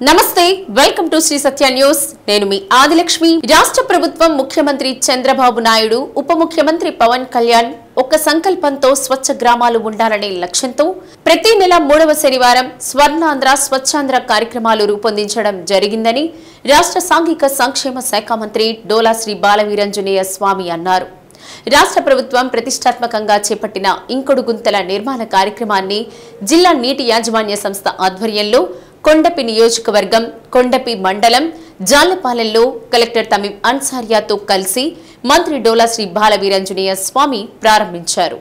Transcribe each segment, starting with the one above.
నమస్తే welcome to Shri Satya news నేను మీ ఆదిలక్ష్మి రాష్ట్ర ప్రభుత్వం ముఖ్యమంత్రి చంద్రబాబు నాయుడు ఉప ముఖ్యమంత్రి పవన్ కళ్యాణ్ ఒక సంకల్పంతో స్వచ్ఛ గ్రామాలు ఉండాలనే లక్ష్యంతో ప్రతి నెల 3వ శనివారం స్వర్ణాంధ్ర స్వచ్ఛాంధ్ర కార్యక్రమాలు రూపొందించడం జరిగిందని రాష్ట్ర సాంఘిక సంక్షేమ శాఖ మంత్రి డోలా శ్రీ బాలవీరాంజనేయ స్వామి అన్నారు। రాష్ట్ర ప్రభుత్వం ప్రతిష్టాత్మకంగా చేపట్టిన ఇంకుడు గుంతల నిర్మాణ కార్యక్రమాన్ని జిల్లా నీటి యాజమాన్య సంస్థ ఆధ్వర్యంలో కొండపి నియోజకవర్గం కొండపి మండలం జాలపాలెంలో కలెక్టర్ తమీం అన్సారియాతో కలిసి మంత్రి డోలా శ్రీ బాలవీరాంజనేయ స్వామి ప్రారంభించారు।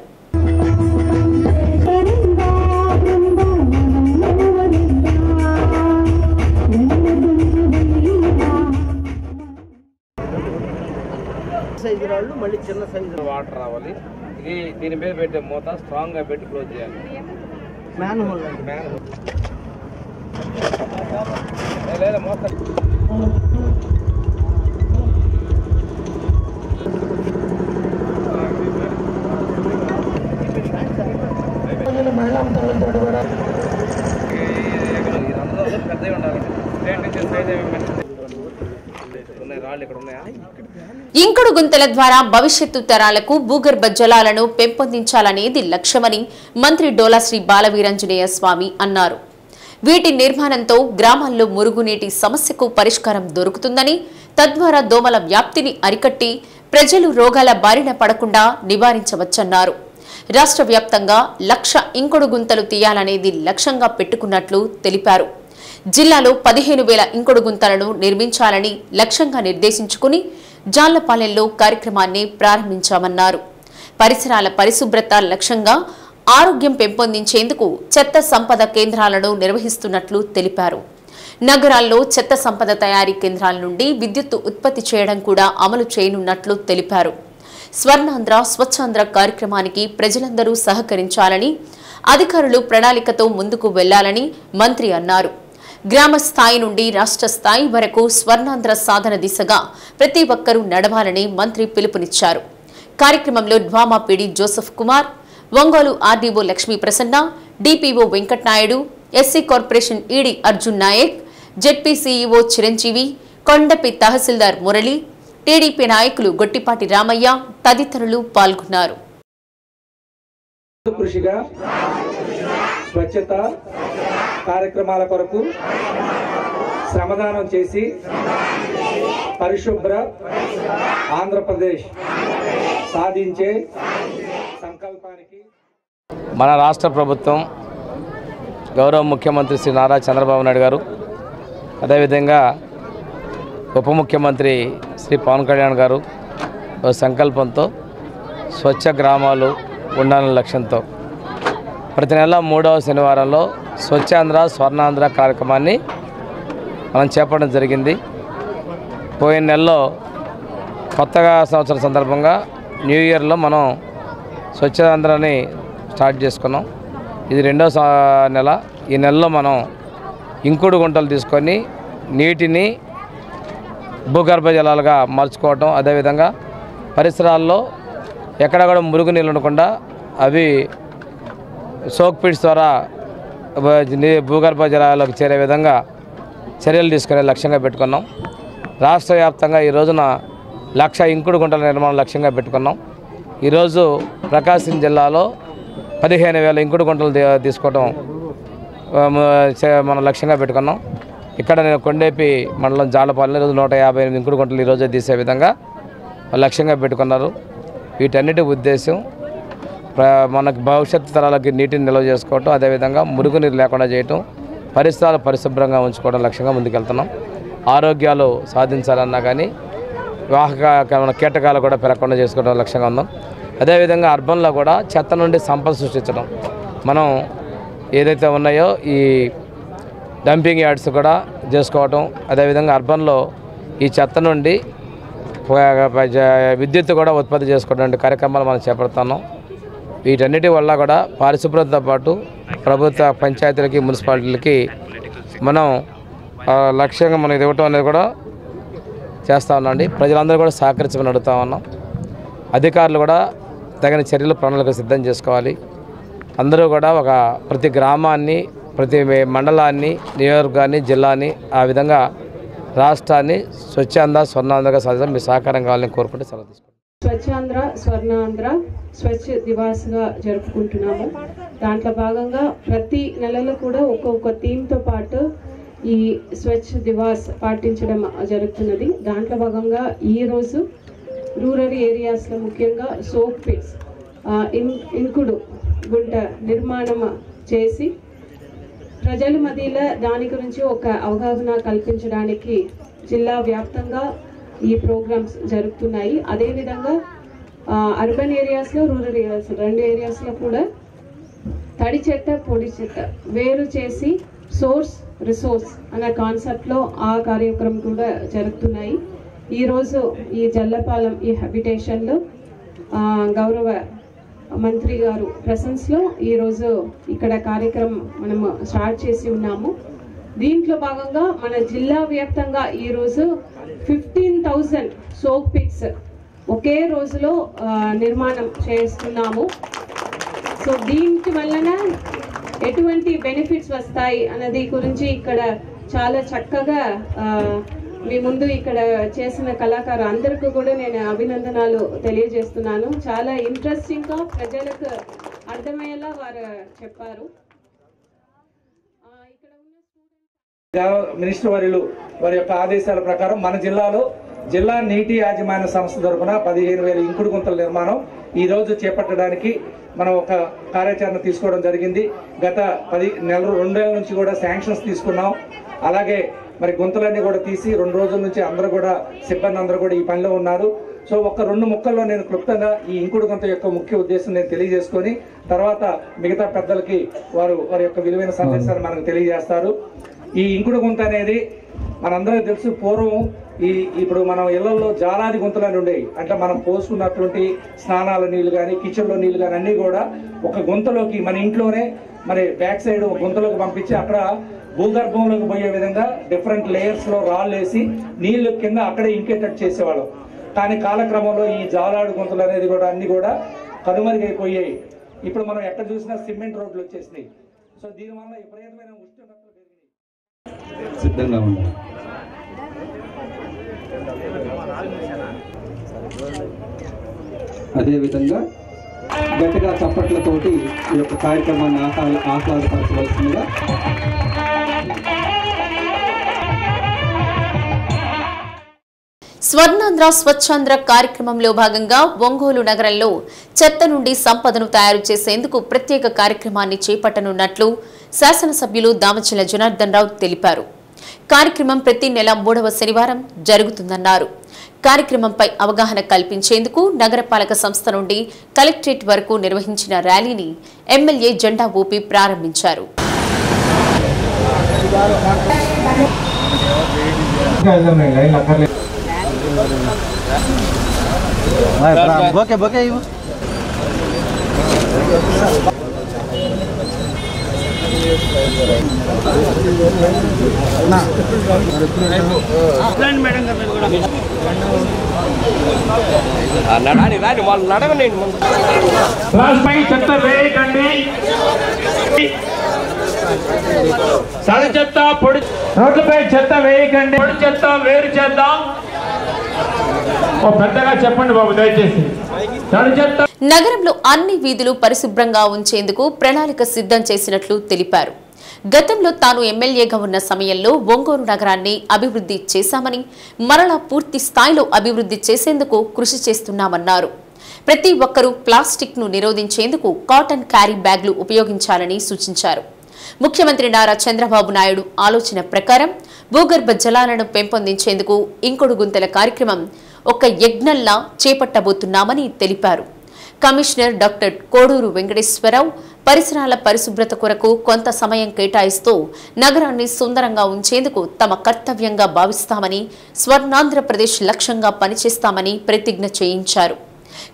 సైజు రాళ్ళు మళ్ళీ చిన్న సైజు వాటర్ రావాలి। ఇది దీని మీద పెట్టే మూత స్ట్రాంగ్ గా పెట్టి క్లోజ్ చేయాలి। మ్యాన్ హోల్ లేదా మూత పెద్దగా ఉండాలి। ఇంకుడు గుంతల ద్వారా భవిష్యత్తు తరాలకు భూగర్భ జలాలను పెంపొందించాలనేది లక్ష్యమని మంత్రి డోలా శ్రీ బాలవీరాంజనేయ స్వామి అన్నారు। వీటి నిర్మాణంతో గ్రామాల్లో మురుగునీటి సమస్యకు పరిష్కారం దొరుకుతుందని తద్వారా దోమల వ్యాప్తిని అరికట్టి ప్రజలు రోగాల బారిన పడకుండా నివారించవచ్చన్నారు। రాష్ట్ర వ్యాప్తంగా 1,00,000 ఇంకుడు గుంతలు తీయాలనేది లక్ష్యంగా పెట్టుకున్నట్లు తెలిపారు। జిల్లాలో 15,000 ఇంకుడు గుంతలను నిర్మించాలని లక్ష్యంగా నిర్దేశించుకుని జాలపాలెంలో కార్యక్రమాన్ని ప్రారంభించామన్నారు। పరిసరాల పరిశుభ్రత లక్ష్యంగా ఆరోగ్యం పెంపొందించేందుకు చెత్త సంపద కేంద్రాలను నిర్వహిస్తున్నట్లు తెలిపారు। నగరాల్లో చెత్త సంపద తయారీ కేంద్రాల నుండి విద్యుత్తు ఉత్పత్తి చేయడం కూడా అమలు చేయనున్నట్లు తెలిపారు। స్వర్ణాంధ్ర స్వచ్ఛాంధ్ర కార్యక్రమానికి ప్రజలందరూ సహకరించాలని అధికారులు ప్రణాళికతో ముందుకు వెళ్లాలని మంత్రి అన్నారు। గ్రామ స్థాయి నుండి రాష్ట్ర స్థాయి వరకు స్వర్ణాంధ్ర సాధన దిశగా ప్రతి ఒక్కరూ నడవాలని మంత్రి పిలుపునిచ్చారు। కార్యక్రమంలో DWAMA PD Joseph Kumar, Ongole RDO Lakshmi Prasanna, DPO Venkatanaidu, SC corporation ED Arjun Naik, ZP CEO Chiranjeevi, Kondapi tahsildar Murali, TDP నాయకులు గొట్టిపాటి రామయ్య తదితరులు పాల్గొన్నారు। కృషిగా స్వచ్ఛత కార్యక్రమాల కొరకు శ్రమదానం చేసి పరిశుభ్ర ఆంధ్రప్రదేశ్ సాధించే సంకల్పానికి మన రాష్ట్ర ప్రభుత్వం గౌరవ ముఖ్యమంత్రి శ్రీ నారా చంద్రబాబు నాయుడు గారు, అదేవిధంగా ఉప ముఖ్యమంత్రి శ్రీ పవన్ కళ్యాణ్ గారు సంకల్పంతో స్వచ్ఛ గ్రామాలు ఉండాలనే లక్ష్యంతో ప్రతి నెల 3వ శనివారంలో స్వచ్ఛాంధ్ర స్వర్ణాంధ్ర కార్యక్రమాన్ని మనం చేపట్టడం జరిగింది। పోయిన నెలలో కొత్తగా సంవత్సరం సందర్భంగా న్యూ ఇయర్లో మనం స్వచ్ఛాంధ్రని స్టార్ట్ చేసుకున్నాం। ఇది 2వ నెల। ఈ నెలలో మనం ఇంకుడు గుంటలు తీసుకొని నీటిని భూగర్భ జలాలుగా మార్చుకోవటం, అదేవిధంగా పరిసరాల్లో ఎక్కడ కూడా మురుగునీళ్ళు ఉండకుండా అవి సోక్ పిట్స్ ద్వారా భూగర్భ జలాలకు చేరే విధంగా చర్యలు తీసుకునే లక్ష్యంగా పెట్టుకున్నాం। రాష్ట్ర వ్యాప్తంగా ఈ రోజున 1,00,000 ఇంకుడు గుంటల నిర్మాణం లక్ష్యంగా పెట్టుకున్నాం। ఈరోజు ప్రకాశం జిల్లాలో 15,000 ఇంకుడు గుంటలు తీసుకోవడం మనం లక్ష్యంగా పెట్టుకున్నాం। ఇక్కడ నేను కొండేపి మండలం జాలపాలెం ఈరోజు 158 ఇంకుడు గుంటలు ఈరోజే తీసే విధంగా లక్ష్యంగా పెట్టుకున్నారు। వీటన్నిటి ఉద్దేశం మనకు భవిష్యత్తు తరాలకి నీటిని నిల్వ చేసుకోవటం, అదేవిధంగా మురుగునీరు లేకుండా చేయటం, పరిసరాలు పరిశుభ్రంగా ఉంచుకోవడం లక్ష్యంగా ముందుకెళ్తున్నాం। ఆరోగ్యాలు సాధించాలన్నా కానీ వాహక కీటకాలు కూడా పెరగకుండా చేసుకోవడం లక్ష్యంగా ఉన్నాం। అదేవిధంగా అర్బన్లో కూడా చెత్త నుండి సంపద సృష్టించడం, మనం ఏదైతే ఉన్నాయో ఈ డంపింగ్ యార్డ్స్ కూడా చేసుకోవటం, అదేవిధంగా అర్బన్లో ఈ చెత్త నుండి విద్యుత్ కూడా ఉత్పత్తి చేసుకోవడం కార్యక్రమాలు మనం చేపడుతున్నాం। వీటన్నిటి వల్ల కూడా పారిశుభ్రతతో పాటు ప్రభుత్వ పంచాయతీలకి మున్సిపాలిటీలకి మనం లక్ష్యంగా మనం ఇది ఇవ్వటం అనేది కూడా చేస్తూ ఉన్నాండి। ప్రజలందరూ కూడా సహకరించమని అడుగుతూ ఉన్నాం। అధికారులు కూడా తగిన చర్యలు ప్రణాళిక సిద్ధం చేసుకోవాలి। అందరూ కూడా ప్రతి గ్రామాన్ని ప్రతి మండలాన్ని, నియోజకవర్గాన్ని, జిల్లాని, ఆ విధంగా రాష్ట్రాన్ని స్వచ్ఛాంధ్ర స్వర్ణాంధ్రగా సాధించడం మీ సహకారం కావాలని కోరుకుంటే సెలవు తీసుకుంటాం. స్వచ్ఛాంధ్ర స్వర్ణాంధ్ర స్వచ్ఛ దివాస్గా జరుపుకుంటున్నాము. దాంట్లో భాగంగా ప్రతి నెలలో కూడా ఒక్కొక్క థీమ్తో పాటు ఈ స్వచ్ఛ దివాస్ పాటించడం జరుగుతున్నది. దాంట్లో భాగంగా ఈరోజు రూరల్ ఏరియాస్లో ముఖ్యంగా సోప్ పిట్స్, ఇంకుడు గుంట నిర్మాణం చేసి ప్రజల మధ్యలో దాని గురించి ఒక అవగాహన కల్పించడానికి జిల్లా వ్యాప్తంగా ఈ ప్రోగ్రామ్స్ జరుగుతున్నాయి. అదేవిధంగా అర్బన్ ఏరియాస్లో, రూరల్ ఏరియాస్ రెండు ఏరియాస్లో కూడా తడి చెత్త, పొడి చెత్త వేరు చేసి సోర్స్ రిసోర్స్ అనే కాన్సెప్ట్లో ఆ కార్యక్రమం కూడా జరుగుతున్నాయి. ఈరోజు ఈ జల్లపాలెం ఈ హ్యాబిటేషన్లో గౌరవ మంత్రి గారు ప్రెసెన్స్లో ఈరోజు ఇక్కడ కార్యక్రమం మనము స్టార్ట్ చేసి ఉన్నాము. దీంట్లో భాగంగా మన జిల్లా వ్యాప్తంగా ఈరోజు 15,000 సోప్ పిట్స్ ఒకే రోజులో నిర్మాణం చేస్తున్నాము. సో దీంట్ వలన ఎటువంటి బెనిఫిట్స్ వస్తాయి అన్నది గురించి ఇక్కడ చాలా చక్కగా మీ ముందు ఇక్కడ చేసిన కళాకారు అందరికీ కూడా నేను అభినందనలు తెలియజేస్తున్నాను. చాలా ఇంట్రెస్టింగ్గా ప్రజలకు అర్థమయ్యేలా వారు చెప్పారు. మినిస్టర్ వర్యులు వారి యొక్క ఆదేశాల ప్రకారం మన జిల్లాలో జిల్లా నీటి యాజమాన్య సంస్థ తరఫున 15,000 ఇంకుడు గుంతల నిర్మాణం ఈ రోజు చేపట్టడానికి మనం ఒక కార్యాచరణ తీసుకోవడం జరిగింది. గత 2 నెలల నుంచి కూడా శాంక్షన్స్ తీసుకున్నాం. అలాగే మరి గుంతలన్నీ కూడా తీసి 2 రోజుల నుంచి అందరూ కూడా సిబ్బంది అందరూ కూడా ఈ పనిలో ఉన్నారు. సో ఒక 2 ముక్కల్లో నేను క్లుప్తంగా ఈ ఇంకుడు గుంత యొక్క ముఖ్య ఉద్దేశం నేను తెలియజేసుకొని తర్వాత మిగతా పెద్దలకి వారి యొక్క విలువైన సందేశాన్ని మనకు తెలియజేస్తారు. ఈ ఇంకుడు గుంత అనేది మనందరికీ తెలుసు. పూర్వం ఇప్పుడు మనం ఇళ్లలో జాలాది గుంతలని ఉండేవి. అంటే మనం పోసుకున్నటువంటి స్నానాల నీళ్లు కానీ, కిచెన్లో నీళ్లు కానీ అన్నీ కూడా ఒక గుంతలోకి మన ఇంట్లోనే మరి బ్యాక్ సైడ్ ఒక గుంతలోకి పంపించి అక్కడ భూగర్భంలోకి పోయే విధంగా డిఫరెంట్ లేయర్స్లో రాళ్ళు వేసి నీళ్లు కింద అక్కడే ఇంకేటట్టు చేసేవాళ్ళం. కానీ కాలక్రమంలో ఈ జాలాడు గుంతలు అనేది కూడా అన్ని కూడా కనుమరుగైపోయాయి. ఇప్పుడు మనం ఎక్కడ చూసినా సిమెంట్ రోడ్లు వచ్చేసినాయి. సో దీనివల్ల విపరీతమైన ఉష్ణోగ్రతలు పెరిగినాయి. సిద్ధంగా ఉండాలి. అదేవిధంగా గట్టిగా చప్పట్లతోటి ఈ యొక్క కార్యక్రమాన్ని ఆహ్లాదపరచవలసిందిగా స్వర్ణాంధ్ర స్వచ్ఛాంధ్ర కార్యక్రమంలో భాగంగా ఒంగోలు నగరంలో చెత్త నుండి సంపదను తయారు చేసేందుకు ప్రత్యేక కార్యక్రమాన్ని చేపట్టనున్నట్లు శాసనసభ్యులు దామచల జనార్దన్ రావు తెలిపారు. కార్యక్రమం ప్రతి నెల 3వ శనివారం జరుగుతుందన్నారు. కార్యక్రమంపై అవగాహన కల్పించేందుకు నగరపాలక సంస్థ నుండి కలెక్టరేట్ వరకు నిర్వహించిన ర్యాలీని ఎమ్మెల్యే జెండా ఊపి ప్రారంభించారు. చెత్త వేయకండి, తడి చెత్త పొడి రోడ్లపై చెత్త వేయకండి, పొడి చెత్త వేరు చేద్దాం. పెద్దగా చెప్పండి బాబు దయచేసి. తడి చెత్త నగరంలో అన్ని వీధులు పరిశుభ్రంగా ఉంచేందుకు ప్రణాళిక సిద్ధం చేసినట్లు తెలిపారు. గతంలో తాను ఎమ్మెల్యేగా ఉన్న సమయంలో ఒంగోలు నగరాన్ని అభివృద్ధి చేశామని, మరలా పూర్తి స్థాయిలో అభివృద్ధి చేసేందుకు కృషి చేస్తున్నామన్నారు. ప్రతి ఒక్కరూ ప్లాస్టిక్ ను నిరోధించేందుకు కాటన్ క్యారీ బ్యాగ్లు ఉపయోగించాలని సూచించారు. ముఖ్యమంత్రి నారా చంద్రబాబు నాయుడు ఆలోచన ప్రకారం భూగర్భ జలాలను పెంపొందించేందుకు ఇంకుడు గుంతల కార్యక్రమం ఒక యజ్ఞంలా చేపట్టబోతున్నామని తెలిపారు. కమిషనర్ డాక్టర్ కోడూరు వెంకటేశ్వరరావు పరిసరాల పరిశుభ్రత కొరకు కొంత సమయం కేటాయిస్తూ నగరాన్ని సుందరంగా ఉంచేందుకు తమ కర్తవ్యంగా భావిస్తామని, స్వర్ణాంధ్రప్రదేశ్ లక్ష్యంగా పనిచేస్తామని ప్రతిజ్ఞ చేయించారు.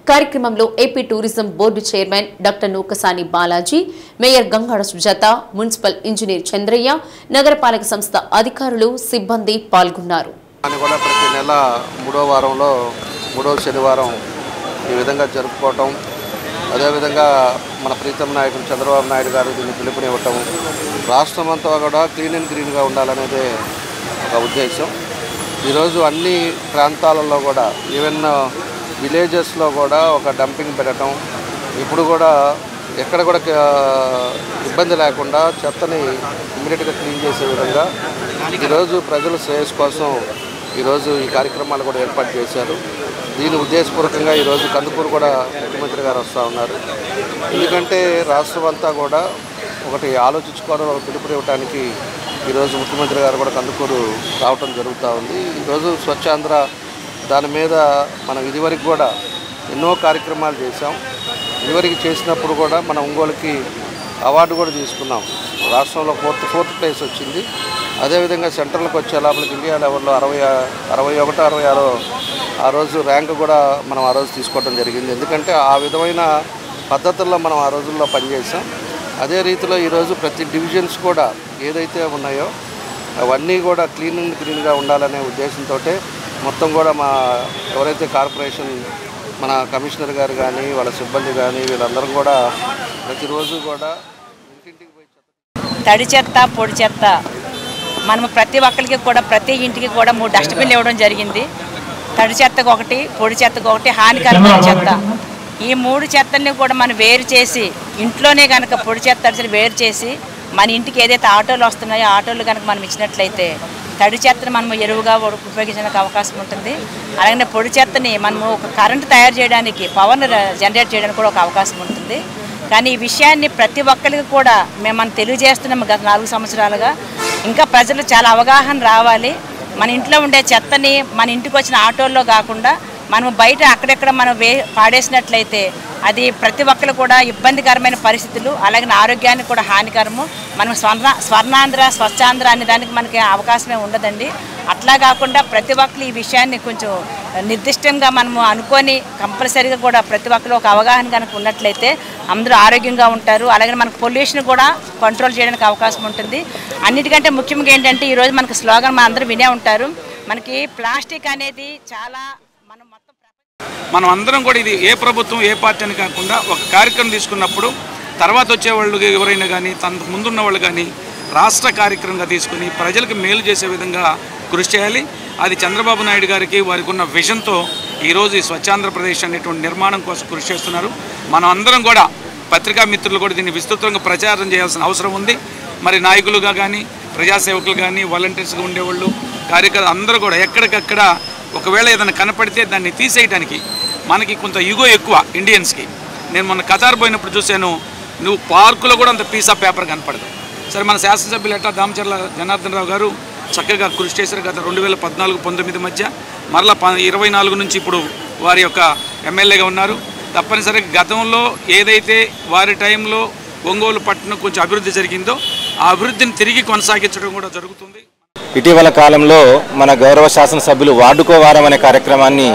కార్యక్రమంలో AP tourism board chairman doctor Nookasani Balaji, mayor Gangada Sujatha, municipal engineer Chandraiah, నగరపాలక సంస్థ అధికారులు, సిబ్బంది పాల్గొన్నారు. ప్రతి నెల 3వ వారంలో 3వ శనివారం ఈ విధంగా జరుపుకోవటం అదేవిధంగా మన ప్రీతం నాయకుడు చంద్రబాబు నాయుడు గారు దీన్ని పిలుపునివ్వటం, రాష్ట్రం అంతా కూడా క్లీన్ అండ్ గ్రీన్గా ఉండాలనేదే ఒక ఉద్దేశం. ఈరోజు అన్ని ప్రాంతాలలో కూడా ఈవెన్ విలేజెస్లో కూడా ఒక డంపింగ్ పెట్టడం, ఇప్పుడు కూడా ఎక్కడ కూడా ఇబ్బంది లేకుండా చెత్తని ఇమ్మీడియట్గా క్లీన్ చేసే విధంగా ఈరోజు ప్రజల శ్రేయస్ కోసం ఈరోజు ఈ కార్యక్రమాలు కూడా ఏర్పాటు చేశారు. దీని ఉద్దేశపూర్వకంగా ఈరోజు కందుకూరు కూడా ముఖ్యమంత్రి గారు వస్తూ ఉన్నారు. ఎందుకంటే రాష్ట్రం అంతా కూడా ఒకటి ఆలోచించుకోవడం, ఒక పిలుపునివ్వడానికి ఈరోజు ముఖ్యమంత్రి గారు కూడా కందుకూరు రావటం జరుగుతూ ఉంది. ఈరోజు స్వచ్ఛాంధ్ర దాని మీద మనం ఇదివరకు కూడా ఎన్నో కార్యక్రమాలు చేశాం. ఇదివరకు చేసినప్పుడు కూడా మన ఒంగోలుకి అవార్డు కూడా తీసుకున్నాం. రాష్ట్రంలో ఫోర్త్ ప్లేస్ వచ్చింది. అదేవిధంగా సెంట్రల్కి వచ్చే లోపలికి ఇండియా లెవెల్లో 61, 66 ఆ రోజు ర్యాంక్ కూడా మనం ఆ రోజు తీసుకోవడం జరిగింది. ఎందుకంటే ఆ విధమైన పద్ధతుల్లో మనం ఆ రోజుల్లో పనిచేసాం. అదే రీతిలో ఈరోజు ప్రతి డివిజన్స్ కూడా ఏదైతే ఉన్నాయో అవన్నీ కూడా క్లీన్ అండ్ గ్రీన్గా ఉండాలనే ఉద్దేశంతో మొత్తం కూడా మా ఎవరైతే కార్పొరేషన్ మన కమిషనర్ గారు కానీ వాళ్ళ సిబ్బంది కానీ వీళ్ళందరం కూడా ప్రతిరోజు కూడా ఇంటింటికి పోయి తడి చెత్త, పొడి చెత్త మనం ప్రతి ఒక్కరికి కూడా ప్రతి ఇంటికి కూడా 3 డస్ట్బిన్లు ఇవ్వడం జరిగింది. తడి చెత్తకు ఒకటి, పొడి చెత్తకు ఒకటి, హానికరమైన చెత్త. ఈ 3 చెత్తల్ని కూడా మనం వేరు చేసి ఇంట్లోనే కనుక పొడి చెత్త తడిని వేరు చేసి మన ఇంటికి ఏదైతే ఆటోలు వస్తున్నాయో ఆటోలు కనుక మనం ఇచ్చినట్లయితే తడి చెత్తని మనము ఎరువుగా ఉపయోగించడానికి అవకాశం ఉంటుంది. అలాగే పొడి చెత్తని మనము ఒక కరెంటు తయారు చేయడానికి, పవర్ని జనరేట్ చేయడానికి కూడా ఒక అవకాశం ఉంటుంది. కానీ ఈ విషయాన్ని ప్రతి ఒక్కరికి కూడా మనం తెలియజేస్తున్నాము గత 4 సంవత్సరాలుగా. ఇంకా ప్రజలు చాలా అవగాహన రావాలి. మన ఇంట్లో ఉండే చెత్తని మన ఇంటికి వచ్చిన ఆటోల్లో కాకుండా మనం బయట అక్కడెక్కడ మనం పాడేసినట్లయితే అది ప్రతి ఒక్కరు కూడా ఇబ్బందికరమైన పరిస్థితులు, అలాగే ఆరోగ్యానికి కూడా హానికరము. మనం స్వర్ణాంధ్ర, స్వచ్ఛాంధ్ర అనే దానికి మనకి అవకాశమే ఉండదండి. అట్లా కాకుండా ప్రతి ఒక్కరు ఈ విషయాన్ని కొంచెం నిర్దిష్టంగా మనము అనుకొని కంపల్సరీగా కూడా ప్రతి ఒక్కరు ఒక అవగాహన కనుక ఉన్నట్లయితే అందరూ ఆరోగ్యంగా ఉంటారు. అలాగే మనకు పొల్యూషన్ కూడా కంట్రోల్ చేయడానికి అవకాశం ఉంటుంది. అన్నిటికంటే ముఖ్యంగా ఏంటంటే ఈరోజు మనకు స్లోగన్ మన అందరూ వినే ఉంటారు, మనకి ప్లాస్టిక్ అనేది చాలా మనం అందరం కూడా ఇది ఏ ప్రభుత్వం ఏ పార్టీ అని కాకుండా ఒక కార్యక్రమం తీసుకున్నప్పుడు తర్వాత వచ్చేవాళ్ళు ఎవరైనా కానీ తనకు ముందున్న వాళ్ళు కానీ రాష్ట్ర కార్యక్రమంగా తీసుకుని ప్రజలకు మేలు చేసే విధంగా కృషి చేయాలి. అది చంద్రబాబు నాయుడు గారికి వారికి ఉన్న విజన్తో ఈరోజు ఈ స్వచ్ఛాంధ్రప్రదేశ్ అనేటువంటి నిర్మాణం కోసం కృషి చేస్తున్నారు. మనం అందరం కూడా పత్రికా మిత్రులు కూడా దీన్ని విస్తృతంగా ప్రచారం చేయాల్సిన అవసరం ఉంది. మరి నాయకులుగా కానీ ప్రజాసేవకులు కానీ వాలంటీర్స్గా ఉండేవాళ్ళు కార్యకర్తలు అందరూ కూడా ఎక్కడికక్కడ ఒకవేళ ఏదైనా కనపడితే దాన్ని తీసేయడానికి మనకి కొంత యుగో ఎక్కువ ఇండియన్స్కి. నేను మొన్న కతార్ పోయినప్పుడు చూశాను, నువ్వు పార్కులో కూడా అంత పీస్ ఆఫ్ పేపర్ కనపడదు. సరే మన శాసనసభ్యులు ఎట్లా దామచర్ల జనార్దన్ రావు గారు చక్కగా కృషి చేశారు. గత 2014-19 మధ్య మరలా 24 నుంచి ఇప్పుడు వారి యొక్క ఎమ్మెల్యేగా ఉన్నారు. తప్పనిసరిగా గతంలో ఏదైతే వారి టైంలో ఒంగోలు పట్టణం కొంచెం అభివృద్ధి జరిగిందో ఆ అభివృద్ధిని తిరిగి కొనసాగించడం కూడా జరుగుతుంది. ఇటీవల కాలంలో మన గౌరవ శాసనసభ్యులు వార్డుకో వారం అనే కార్యక్రమాన్ని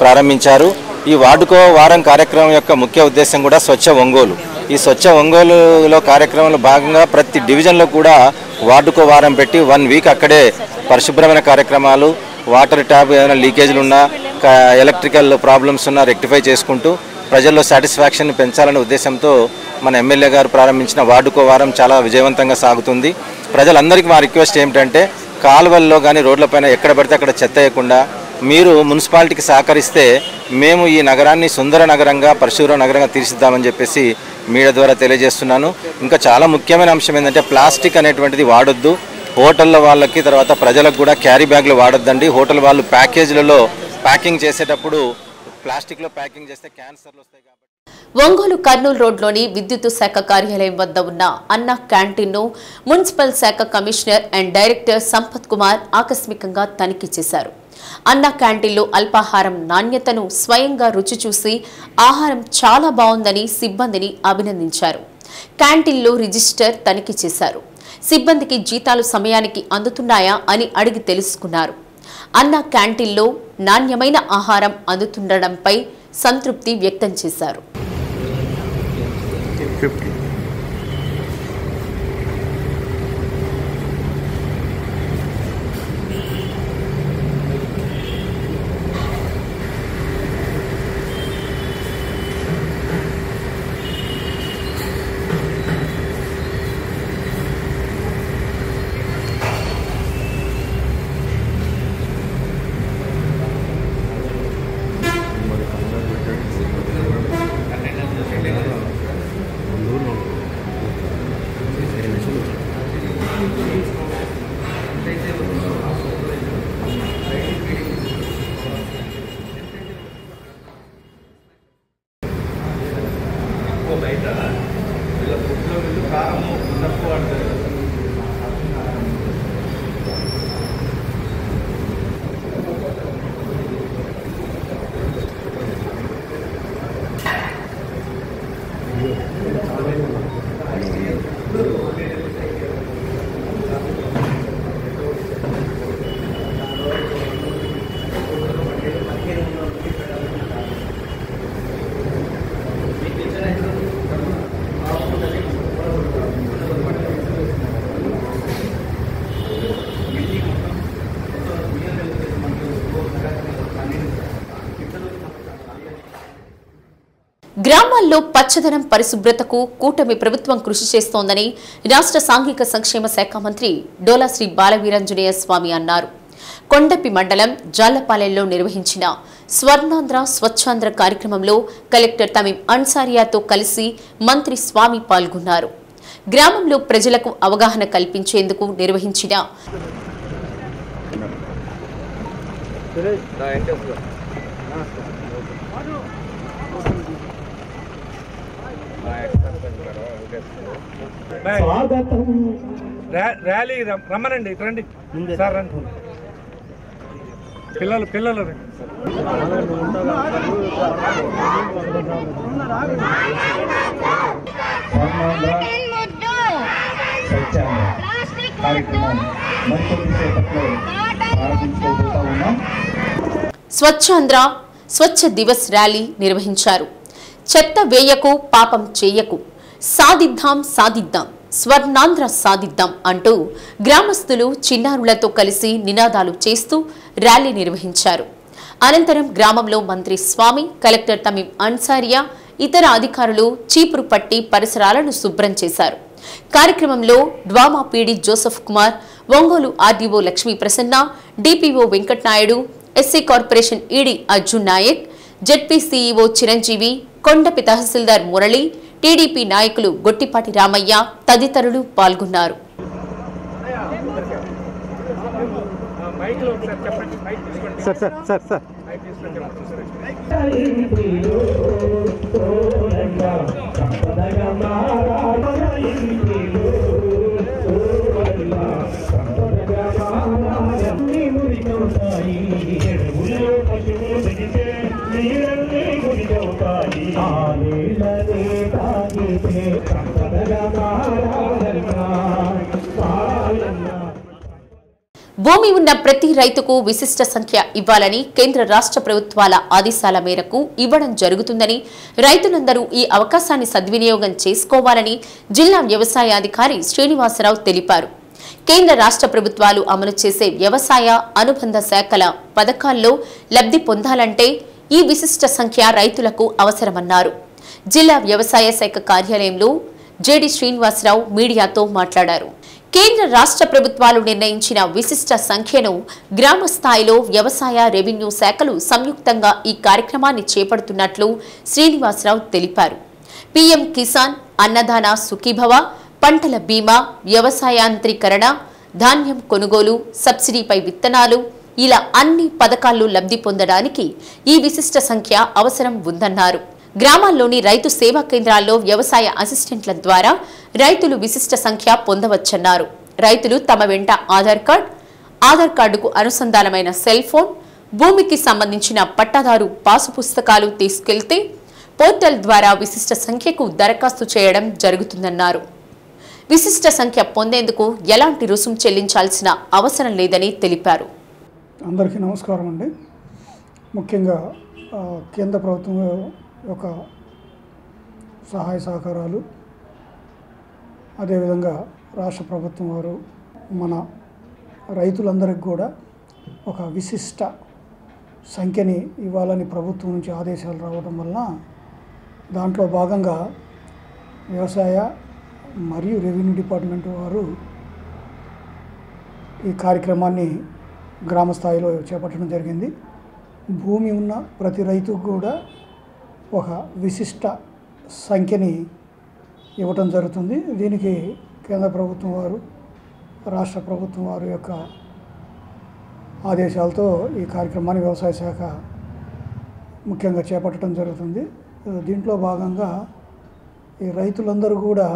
ప్రారంభించారు. ఈ వార్డుకో వారం కార్యక్రమం యొక్క ముఖ్య ఉద్దేశం కూడా స్వచ్ఛ ఒంగోలు. ఈ స్వచ్ఛ ఒంగోలులో కార్యక్రమంలో భాగంగా ప్రతి డివిజన్లో కూడా వార్డుకో వారం పెట్టి 1 వీక్ అక్కడే పరిశుభ్రమైన కార్యక్రమాలు, వాటర్ ట్యాప్ ఏమైనా లీకేజీలు ఉన్నా, ఎలక్ట్రికల్ ప్రాబ్లమ్స్ ఉన్నా రెక్టిఫై చేసుకుంటూ ప్రజల్లో సాటిస్ఫాక్షన్ పెంచాలనే ఉద్దేశంతో మన ఎమ్మెల్యే గారు ప్రారంభించిన వార్డుకో వారం చాలా విజయవంతంగా సాగుతుంది. ప్రజలందరికీ మా రిక్వెస్ట్ ఏమిటంటే కాలువల్లో కానీ రోడ్లపైన ఎక్కడ పడితే అక్కడ చెత్త వేయకుండా మీరు మున్సిపాలిటీకి సహకరిస్తే మేము ఈ నగరాన్ని సుందర నగరంగా, పరిశుభ్ర నగరంగా తీర్చిద్దామని చెప్పేసి మీడియా ద్వారా తెలియజేస్తున్నాను. ఇంకా చాలా ముఖ్యమైన అంశం ఏంటంటే ప్లాస్టిక్ అనేటువంటిది వాడొద్దు. హోటళ్ళ వాళ్ళకి తర్వాత ప్రజలకు కూడా క్యారీ బ్యాగ్లు వాడొద్దండి. హోటల్ వాళ్ళు ప్యాకేజీలలో ప్యాకింగ్ చేసేటప్పుడు ప్లాస్టిక్లో ప్యాకింగ్ చేస్తే క్యాన్సర్లు వస్తాయి కాబట్టి. ఒంగోలు కర్నూలు రోడ్లోని విద్యుత్ శాఖ కార్యాలయం వద్ద ఉన్న అన్నా క్యాంటీన్ను మున్సిపల్ శాఖ commissioner and director Sampath Kumar ఆకస్మికంగా తనిఖీ చేశారు. అన్నా క్యాంటీన్లో అల్పాహారం నాణ్యతను స్వయంగా రుచి చూసి ఆహారం చాలా బాగుందని సిబ్బందిని అభినందించారు. క్యాంటీన్లో రిజిస్టర్ తనిఖీ చేశారు. సిబ్బందికి జీతాలు సమయానికి అందుతున్నాయా అని అడిగి తెలుసుకున్నారు. అన్నా క్యాంటీన్లో నాణ్యమైన ఆహారం అందుతుండడంపై సంతృప్తి వ్యక్తం చేశారు. గ్రామాల్లో పచ్చదనం పరిశుభ్రతకు కూటమి ప్రభుత్వం కృషి చేస్తోందని రాష్ట్ర సాంఘిక సంక్షేమ శాఖ మంత్రి డోలా శ్రీ బాలవీరాంజనేయ స్వామి అన్నారు. కొండపి మండలం జాలపాలెంలో నిర్వహించిన స్వర్ణాంధ్ర స్వచ్ఛాంధ్ర కార్యక్రమంలో కలెక్టర్ తమీం అన్సారియాతో కలిసి మంత్రి స్వామి పాల్గొన్నారు. గ్రామంలో ప్రజలకు అవగాహన కల్పించేందుకు నిర్వహించిన ర్యాలీ రమ్మనండి, రండి సార్, రండి పిల్లలు స్వచ్ఛాంధ్ర స్వచ్ఛ దివస్ ర్యాలీ నిర్వహించారు. చెత్త వేయకు పాపం చేయకు, సాధిద్దాం సాధిద్దాం, స్వర్ణాంధ్ర సాధిద్దాం అంటూ గ్రామస్తులు చిన్నారులతో కలిసి నినాదాలు చేస్తూ ర్యాలీ నిర్వహించారు. అనంతరం గ్రామంలో మంత్రి స్వామి, కలెక్టర్ తమీం అన్సారియా, ఇతర అధికారులు చీపురు పట్టి పరిసరాలను శుభ్రం చేశారు. కార్యక్రమంలో DWAMA PD Joseph Kumar, Ongole RDO Lakshmi Prasanna, DPO Venkatanaidu, SC corporation ED Arjun Naik, ZP CEO Chiranjeevi, Kondapi tahsildar Murali, TDP నాయకులు గొట్టిపాటి రామయ్య తదితరులు పాల్గొన్నారు. భూమి ఉన్న ప్రతి రైతుకు విశిష్ట సంఖ్య ఇవ్వాలని కేంద్ర రాష్ట్ర ప్రభుత్వాల ఆదేశాల మేరకు ఇవ్వడం జరుగుతుందని, రైతులందరూ ఈ అవకాశాన్ని సద్వినియోగం చేసుకోవాలని జిల్లా వ్యవసాయాధికారి శ్రీనివాసరావు తెలిపారు. కేంద్ర రాష్ట్ర ప్రభుత్వాలు అమలు చేసే వ్యవసాయ అనుబంధ శాఖల పథకాల్లో లబ్ధి పొందాలంటే ఈ విశిష్ట సంఖ్య రైతులకు అవసరమన్నారు. జిల్లా వ్యవసాయ శాఖ కార్యాలయంలో జేడి శ్రీనివాసరావు మీడియాతో మాట్లాడారు. కేంద్ర రాష్ట్ర ప్రభుత్వాలు నిర్ణయించిన విశిష్ట సంఖ్యను గ్రామ స్థాయిలో వ్యవసాయ రెవెన్యూ శాఖలు సంయుక్తంగా ఈ కార్యక్రమాన్ని చేపడుతున్నట్లు శ్రీనివాసరావు తెలిపారు. పీఎం కిసాన్, అన్నదాన సుఖీభవ, పంటల బీమా, వ్యవసాయాంత్రీకరణ, ధాన్యం కొనుగోలు, సబ్సిడీపై విత్తనాలు, ఇలా అన్ని పథకాల్లో లబ్ధి పొందడానికి ఈ విశిష్ట సంఖ్య అవసరం ఉందన్నారు. గ్రామాల్లోని రైతు సేవా కేంద్రాల్లో వ్యవసాయ అసిస్టెంట్ల ద్వారా రైతులు విశిష్ట సంఖ్య పొందవచ్చన్నారు. రైతులు తమ వెంట ఆధార్ కార్డుకు అనుసంధానమైన సెల్ ఫోన్, భూమికి సంబంధించిన పట్టాదారు పాసు పుస్తకాలు తీసుకెళ్తే పోర్టల్ ద్వారా విశిష్ట సంఖ్యకు దరఖాస్తు చేయడం జరుగుతుందన్నారు. విశిష్ట సంఖ్య పొందేందుకు ఎలాంటి రుసుము చెల్లించాల్సిన అవసరం లేదని తెలిపారు. అందరికీ నమస్కారం అండి. ముఖ్యంగా కేంద్ర ప్రభుత్వం యొక్క సహాయ సహకారాలు, అదేవిధంగా రాష్ట్ర ప్రభుత్వం వారు మన రైతులందరికీ కూడా ఒక విశిష్ట సంఖ్యని ఇవ్వాలని ప్రభుత్వం నుంచి ఆదేశాలు రావడం వలన దాంట్లో భాగంగా వ్యవసాయ మరియు రెవెన్యూ డిపార్ట్మెంట్ వారు ఈ కార్యక్రమాన్ని గ్రామ స్థాయిలో చేపట్టడం జరిగింది. భూమి ఉన్న ప్రతి రైతుకు కూడా ఒక విశిష్ట సంఖ్యని ఇవ్వటం జరుగుతుంది. దీనికి కేంద్ర ప్రభుత్వం వారు, రాష్ట్ర ప్రభుత్వం వారి యొక్క ఆదేశాలతో ఈ కార్యక్రమాన్ని వ్యవసాయ శాఖ ముఖ్యంగా చేపట్టడం జరుగుతుంది. దీంట్లో భాగంగా ఈ రైతులందరూ కూడా,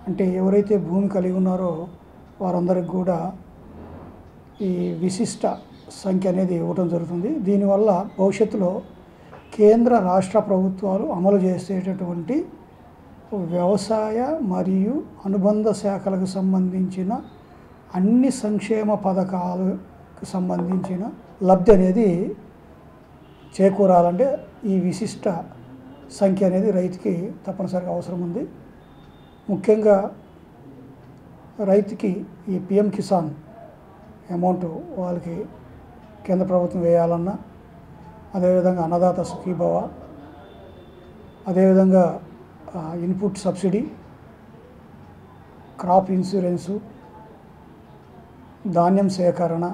అంటే ఎవరైతే భూమి కలిగి ఉన్నారో వారందరికి కూడా ఈ విశిష్ట సంఖ్య అనేది ఇవ్వటం జరుగుతుంది. దీనివల్ల భవిష్యత్తులో కేంద్ర రాష్ట్ర ప్రభుత్వాలు అమలు చేసేటటువంటి వ్యవసాయ మరియు అనుబంధ శాఖలకు సంబంధించిన అన్ని సంక్షేమ పథకాలకు సంబంధించిన లబ్ధి అనేది చేకూరాలంటే ఈ విశిష్ట సంఖ్య అనేది రైతుకి తప్పనిసరిగా అవసరం ఉంది. ముఖ్యంగా రైతుకి ఈ పిఎం కిసాన్ అమౌంట్ వాళ్ళకి కేంద్ర ప్రభుత్వం వేయాలన్నా, అదేవిధంగా అన్నదాత సుఖీభవ, అదేవిధంగా ఇన్పుట్ సబ్సిడీ, క్రాప్ ఇన్సూరెన్సు, ధాన్యం సేకరణ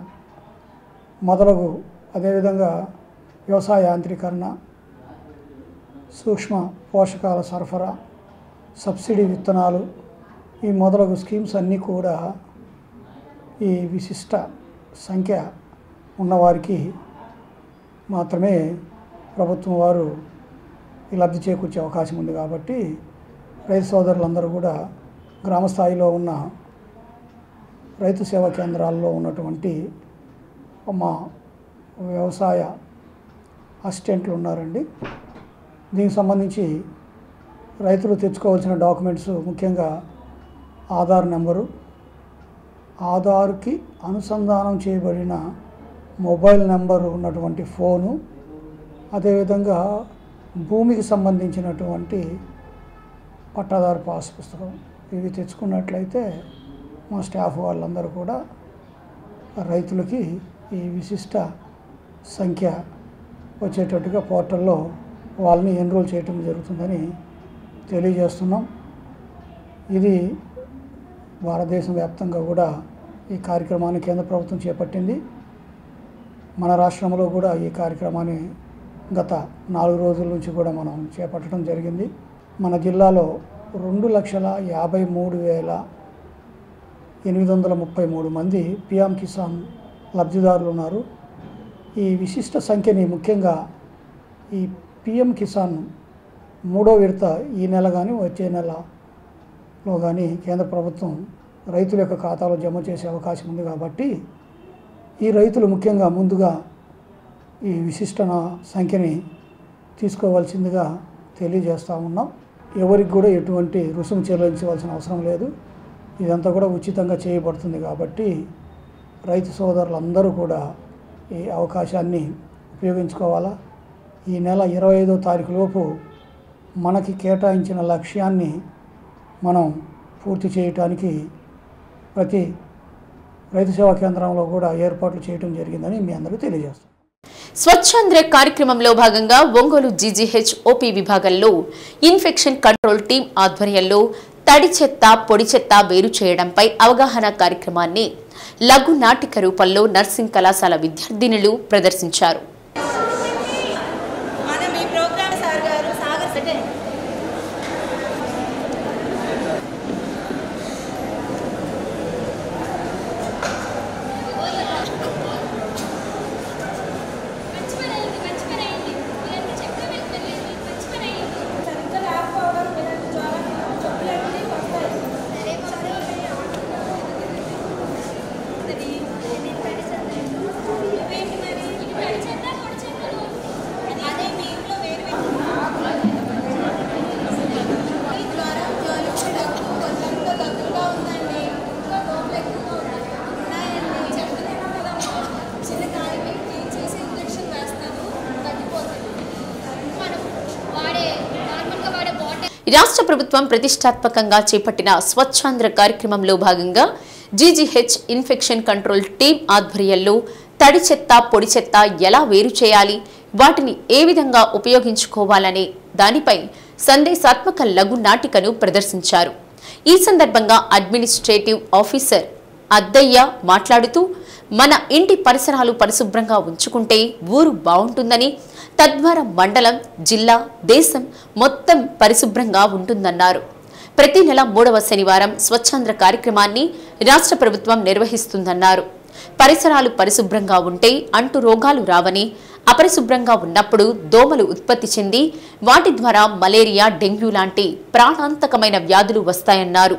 మొదలగు, అదేవిధంగా వ్యవసాయ యాంత్రీకరణ, సూక్ష్మ పోషకాల సరఫరా, సబ్సిడీ విత్తనాలు, ఈ మొదలగు స్కీమ్స్ అన్నీ కూడా ఈ విశిష్ట సంఖ్య ఉన్నవారికి మాత్రమే ప్రభుత్వం వారు ఈ లబ్ధి చేకూర్చే అవకాశం ఉంది. కాబట్టి రైతు సోదరులందరూ కూడా గ్రామ స్థాయిలో ఉన్న రైతు సేవా కేంద్రాల్లో ఉన్నటువంటి మా వ్యవసాయ అసిస్టెంట్లు ఉన్నారండి. దీనికి సంబంధించి రైతులు తెచ్చుకోవాల్సిన డాక్యుమెంట్స్ ముఖ్యంగా ఆధార్ నెంబరు, ఆధార్కి అనుసంధానం చేయబడిన మొబైల్ నెంబరు ఉన్నటువంటి ఫోను, అదేవిధంగా భూమికి సంబంధించినటువంటి పట్టాదారు పాస్ పుస్తకం, ఇవి తెచ్చుకున్నట్లయితే మా స్టాఫ్ వాళ్ళందరూ కూడా రైతులకి ఈ విశిష్ట సంఖ్య వచ్చేటట్టుగా పోర్టల్లో వాళ్ళని ఎన్రోల్ చేయటం జరుగుతుందని తెలియజేస్తున్నాం. ఇది భారతదేశం వ్యాప్తంగా కూడా ఈ కార్యక్రమాన్ని కేంద్ర ప్రభుత్వం చేపట్టింది. మన రాష్ట్రంలో కూడా ఈ కార్యక్రమాన్ని గత 4 రోజుల నుంచి కూడా మనం చేపట్టడం జరిగింది. మన జిల్లాలో 2,53,833 మంది పిఎం కిసాన్ లబ్ధిదారులు ఉన్నారు. ఈ విశిష్ట సంఖ్యని ముఖ్యంగా ఈ పిఎం కిసాన్ 3వ విడత ఈ నెల కానీ వచ్చే నెలలో కానీ కేంద్ర ప్రభుత్వం రైతుల యొక్క ఖాతాలో జమ చేసే అవకాశం ఉంది. కాబట్టి ఈ రైతులు ముఖ్యంగా ముందుగా ఈ విశిష్ట సంఖ్యని తీసుకోవాల్సిందిగా తెలియజేస్తూ ఉన్నాం. ఎవరికి కూడా ఎటువంటి రుసుము చెల్లించవలసిన అవసరం లేదు. ఇదంతా కూడా ఉచితంగా చేయబడుతుంది. కాబట్టి రైతు సోదరులందరూ కూడా ఈ అవకాశాన్ని ఉపయోగించుకోవాలా. ఈ నెల 25వ తారీఖు లోపు మనకి కేటాయించిన లక్ష్యాన్ని మనం పూర్తి చేయటానికి ప్రతి రైతు సేవా కేంద్రంలో కూడా ఏర్పాట్లు చేయడం జరిగిందని మీ అందరికీ తెలియజేస్తాం. స్వచ్ఛాంధ్ర కార్యక్రమంలో భాగంగా ఒంగోలు జీజీహెచ్ ఓపీ విభాగంలో ఇన్ఫెక్షన్ కంట్రోల్ టీం ఆధ్వర్యంలో తడి చెత్త, పొడి చెత్త వేరు చేయడంపై అవగాహన కార్యక్రమాన్ని లఘు నాటిక రూపంలో నర్సింగ్ కళాశాల విద్యార్థినులు ప్రదర్శించారు. రాష్ట్ర ప్రభుత్వం ప్రతిష్టాత్మకంగా చేపట్టిన స్వచ్ఛాంధ్ర కార్యక్రమంలో భాగంగా జీజీహెచ్ ఇన్ఫెక్షన్ కంట్రోల్ టీం ఆధ్వర్యంలో తడి చెత్త, పొడి చెత్త ఎలా వేరు చేయాలి, వాటిని ఏ విధంగా ఉపయోగించుకోవాలనే దానిపై సందేశాత్మక లఘు నాటికను ప్రదర్శించారు. ఈ సందర్భంగా అడ్మినిస్ట్రేటివ్ ఆఫీసర్ అద్దయ్య మాట్లాడుతూ మన ఇంటి పరిసరాలు పరిశుభ్రంగా ఉంచుకుంటే ఊరు బాగుంటుందని, తద్వారా మండలం, జిల్లా, దేశం మొత్తం పరిశుభ్రంగా ఉంటుందన్నారు. ప్రతి నెల 3వ శనివారం స్వచ్ఛాంధ్ర కార్యక్రమాన్ని రాష్ట్ర ప్రభుత్వం నిర్వహిస్తుందన్నారు. పరిసరాలు పరిశుభ్రంగా ఉంటే అంటు రోగాలు రావని, అపరిశుభ్రంగా ఉన్నప్పుడు దోమలు ఉత్పత్తి చెంది వాటి ద్వారా మలేరియా, డెంగ్యూ లాంటి ప్రాణాంతకమైన వ్యాధులు వస్తాయన్నారు.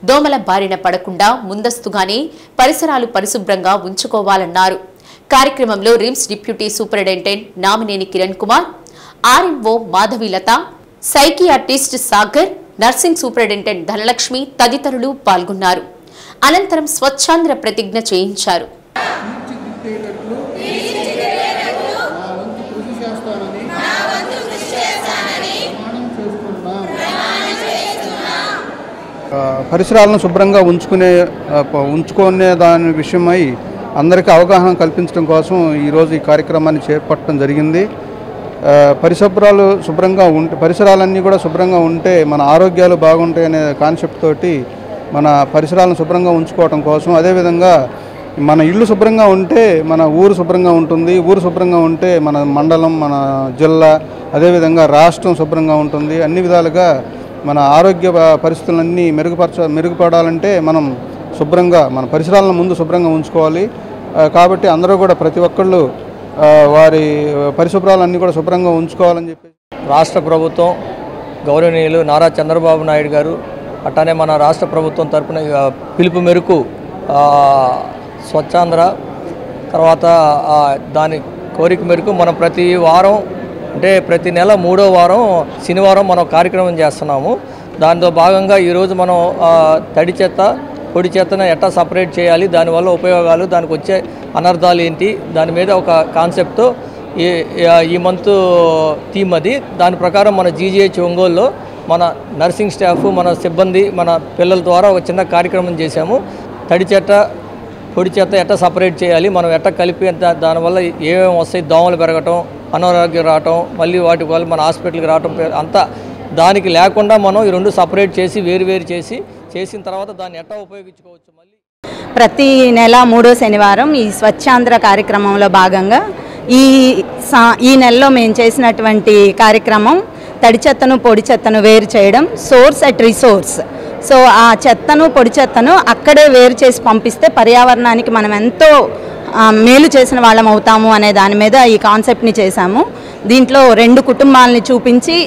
దోమల బారిన పడకుండా ముందస్తుగానే పరిసరాలు పరిశుభ్రంగా ఉంచుకోవాలన్నారు. కార్యక్రమంలో RIMS deputy superintendent Namineni Kiran Kumar, RMO Madhavilatha, psychiatrist Sagar, nursing superintendent Dhanalakshmi తదితరులు పాల్గొన్నారు. అనంతరం స్వచ్ఛాంధ్ర ప్రతిజ్ఞ చేయించారు. పరిసరాలను శుభ్రంగా ఉంచుకునే దాని విషయమై అందరికీ అవగాహన కల్పించడం కోసం ఈరోజు ఈ కార్యక్రమాన్ని చేపట్టడం జరిగింది. పరిశుభ్రాలు శుభ్రంగా ఉంటే పరిసరాలన్నీ కూడా శుభ్రంగా ఉంటే మన ఆరోగ్యాలు బాగుంటాయి అనే కాన్సెప్ట్ తోటి మన పరిసరాలను శుభ్రంగా ఉంచుకోవటం కోసం, అదేవిధంగా మన ఇల్లు శుభ్రంగా ఉంటే మన ఊరు శుభ్రంగా ఉంటుంది, ఊరు శుభ్రంగా ఉంటే మన మండలం, మన జిల్లా, అదేవిధంగా రాష్ట్రం శుభ్రంగా ఉంటుంది. అన్ని విధాలుగా మన ఆరోగ్య పరిస్థితులన్నీ మెరుగుపడాలంటే మనం శుభ్రంగా మన పరిసరాలను ముందు శుభ్రంగా ఉంచుకోవాలి. కాబట్టి అందరూ కూడా ప్రతి ఒక్కళ్ళు వారి పరిశుభ్రాలన్నీ కూడా శుభ్రంగా ఉంచుకోవాలని చెప్పి రాష్ట్ర ప్రభుత్వం గౌరవనీయులు నారా చంద్రబాబు నాయుడు గారు అట్లానే మన రాష్ట్ర ప్రభుత్వం తరపున పిలుపు మేరకు స్వచ్ఛాంధ్ర తర్వాత దాని కోరిక మేరకు మనం ప్రతి వారం అంటే ప్రతి నెల 3వ వారం శనివారం మనం కార్యక్రమం చేస్తున్నాము. దానిలో భాగంగా ఈరోజు మనం తడి చెత్త పొడి చెత్తను ఎట్లా సపరేట్ చేయాలి, దానివల్ల ఉపయోగాలు, దానికి వచ్చే అనర్థాలు ఏంటి, దాని మీద ఒక కాన్సెప్ట్తో ఈ మంత్ థీమ్ అది. దాని ప్రకారం మన జీజీహెచ్ ఒంగోలులో మన నర్సింగ్ స్టాఫ్, మన సిబ్బంది, మన పిల్లల ద్వారా ఒక చిన్న కార్యక్రమం చేశాము. తడి చెత్త పొడి చెత్త ఎట్లా సపరేట్ చేయాలి, మనం ఎట్లా కలిపి దానివల్ల ఏమేమి వస్తాయి, దోమలు పెరగటం, అనారోగ్యం రావటం, మళ్ళీ వాటి వల్ల మన హాస్పిటల్కి రావటం అంతా దానికి లేకుండా మనం ఈ రెండు సపరేట్ చేసి వేరు చేసిన తర్వాత దాన్ని ఎట్లా ఉపయోగించుకోవచ్చు. మళ్ళీ ప్రతి నెల 3వ శనివారం ఈ స్వచ్ఛాంధ్ర కార్యక్రమంలో భాగంగా ఈ నెలలో మేము చేసినటువంటి కార్యక్రమం తడి చెత్తను పొడి చెత్తను వేరు చేయడం, సోర్స్ అట్ రిసోర్స్. సో ఆ చెత్తను పొడి చెత్తను అక్కడే వేరు చేసి పంపిస్తే పర్యావరణానికి మనం ఎంతో మేలు చేసిన వాళ్ళం అవుతాము అనే దాని మీద ఈ కాన్సెప్ట్ని చేశాము. దీంట్లో 2 కుటుంబాలని చూపించి